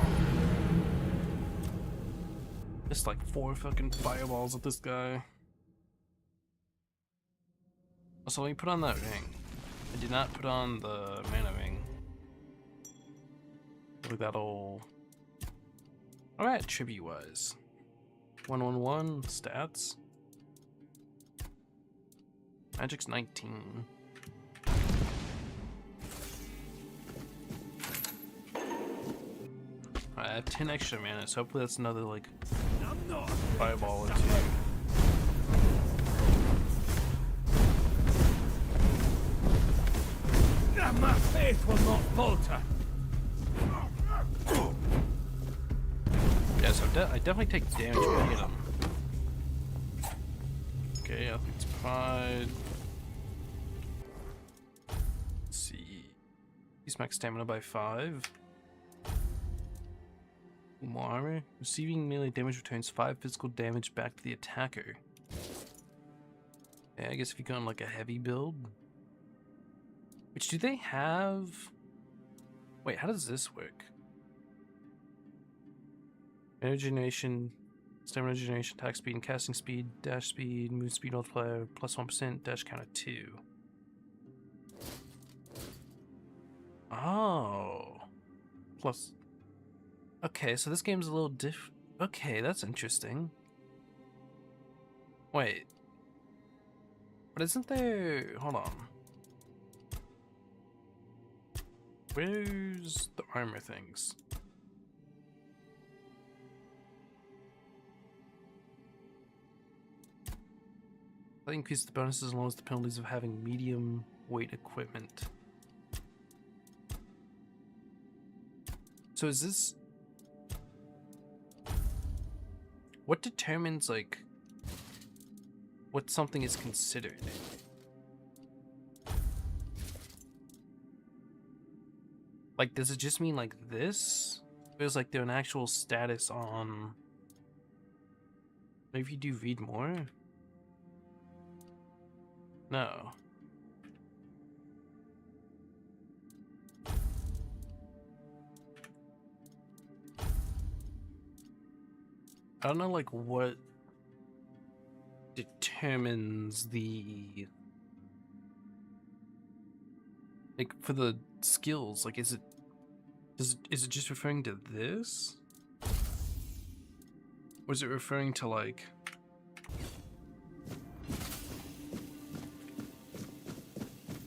Just like 4 fucking fireballs at this guy. Also, let me put on that ring. I did not put on the mana ring. Look at that old. Alright, tribute wise. 111 stats. Magic's 19. I have 10 extra mana, so hopefully that's another like fireball or 2. My faith will not falter. Yeah, so I definitely take damage when I hit him. Okay, Athlete's Pride. Let's see. He's max stamina by 5. More armor. Receiving melee damage returns 5 physical damage back to the attacker. Yeah, I guess if you go on like a heavy build. Which do they have? Wait, how does this work? Energy generation, stamina generation, attack speed, and casting speed, dash speed, move speed multiplier, plus 1%, dash counter 2. Oh. Plus. Okay, so this game's a little diff. Okay, that's interesting. Wait. But isn't there. Hold on. Where's the armor things? I increase the bonuses as well as the penalties of having medium weight equipment. So is this... What determines, like, what something is considered? Like, does it just mean like this? Or is like there an actual status on... Maybe you do read more? No. I don't know, like, what determines the... Like, for the skills, like, is it just referring to this? Or is it referring to, like...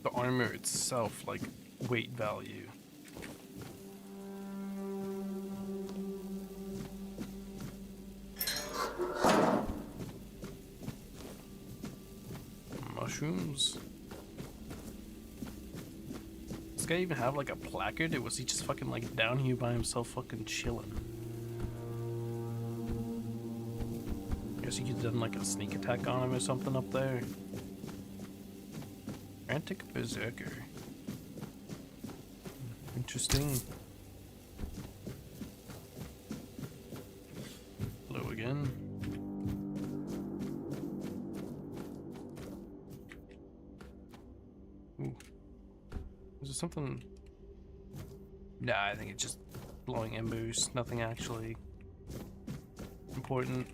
the armor itself, like, weight value? Mushrooms? Does this guy even have like a placard, or was he just fucking like down here by himself fucking chilling? Guess you could have done like a sneak attack on him or something up there. Frantic Berserker. Interesting. Hello again. Ooh. Is there something? Nah, I think it's just blowing embers. Nothing actually important.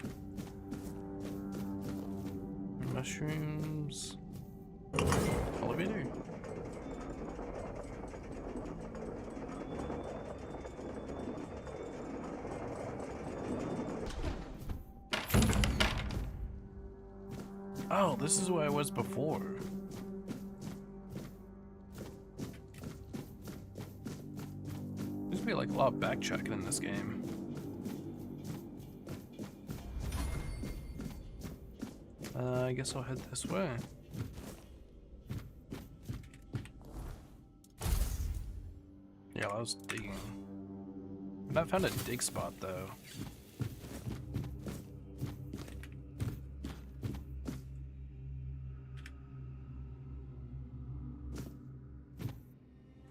Mushrooms. Elevator. Oh, this is where I was before. There's be like a lot of backtracking in this game. I guess I'll head this way. Yeah, I was digging. And I found a dig spot though.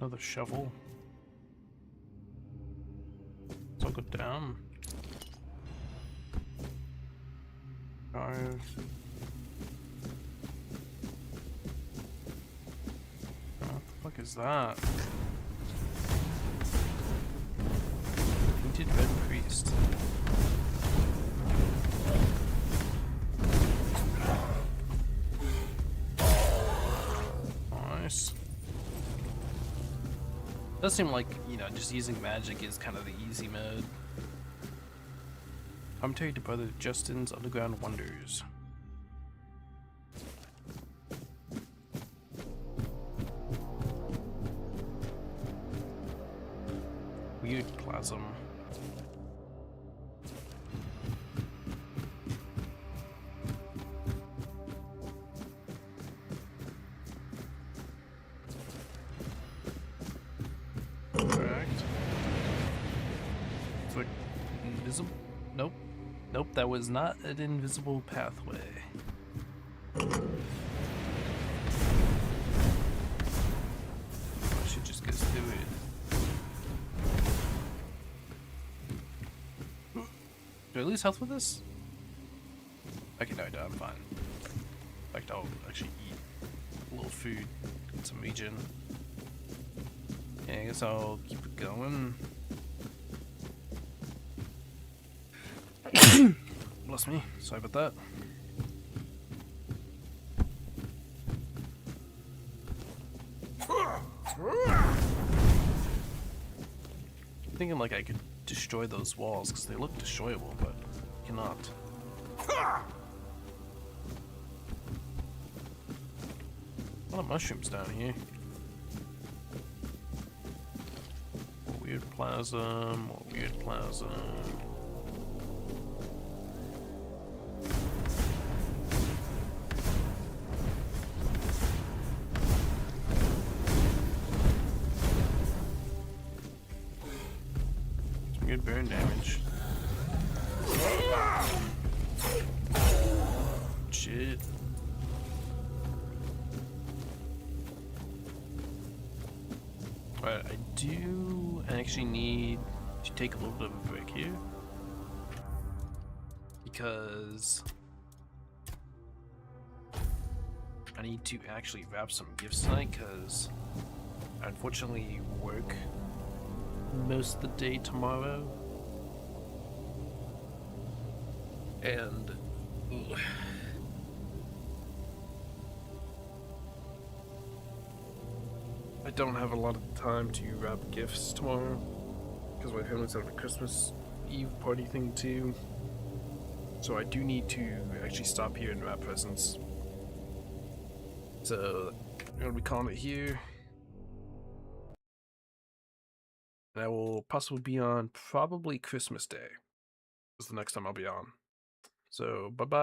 Another shovel. So I'll go down. Drive. What the fuck is that? Tainted Red Priest. Nice. Does seem like, you know, just using magic is kind of the easy mode. Commentary to Brother Justin's Underground Wonders. Weird plasm. Nope. Nope, that was not an invisible pathway. I should just get through it. Do I lose health with this? Okay, no, I don't. I'm fine. In fact, I'll actually eat a little food, get some regen. Okay, I guess I'll keep it going. Bless me. Sorry about that. I'm thinking like I could destroy those walls because they look destroyable, but I cannot. A lot of mushrooms down here. weird plaza, more weird plaza. Some good burn damage. Shit. Alright, I do actually need to take a little bit of a break here. Because I need to actually wrap some gifts tonight, because I unfortunately work most of the day tomorrow. And I don't have a lot of time to wrap gifts tomorrow because my family's having a Christmas Eve party thing too. So I do need to actually stop here and wrap presents. So I'm gonna be calling it here. And I will possibly be on probably Christmas Day. Is the next time I'll be on. So bye bye.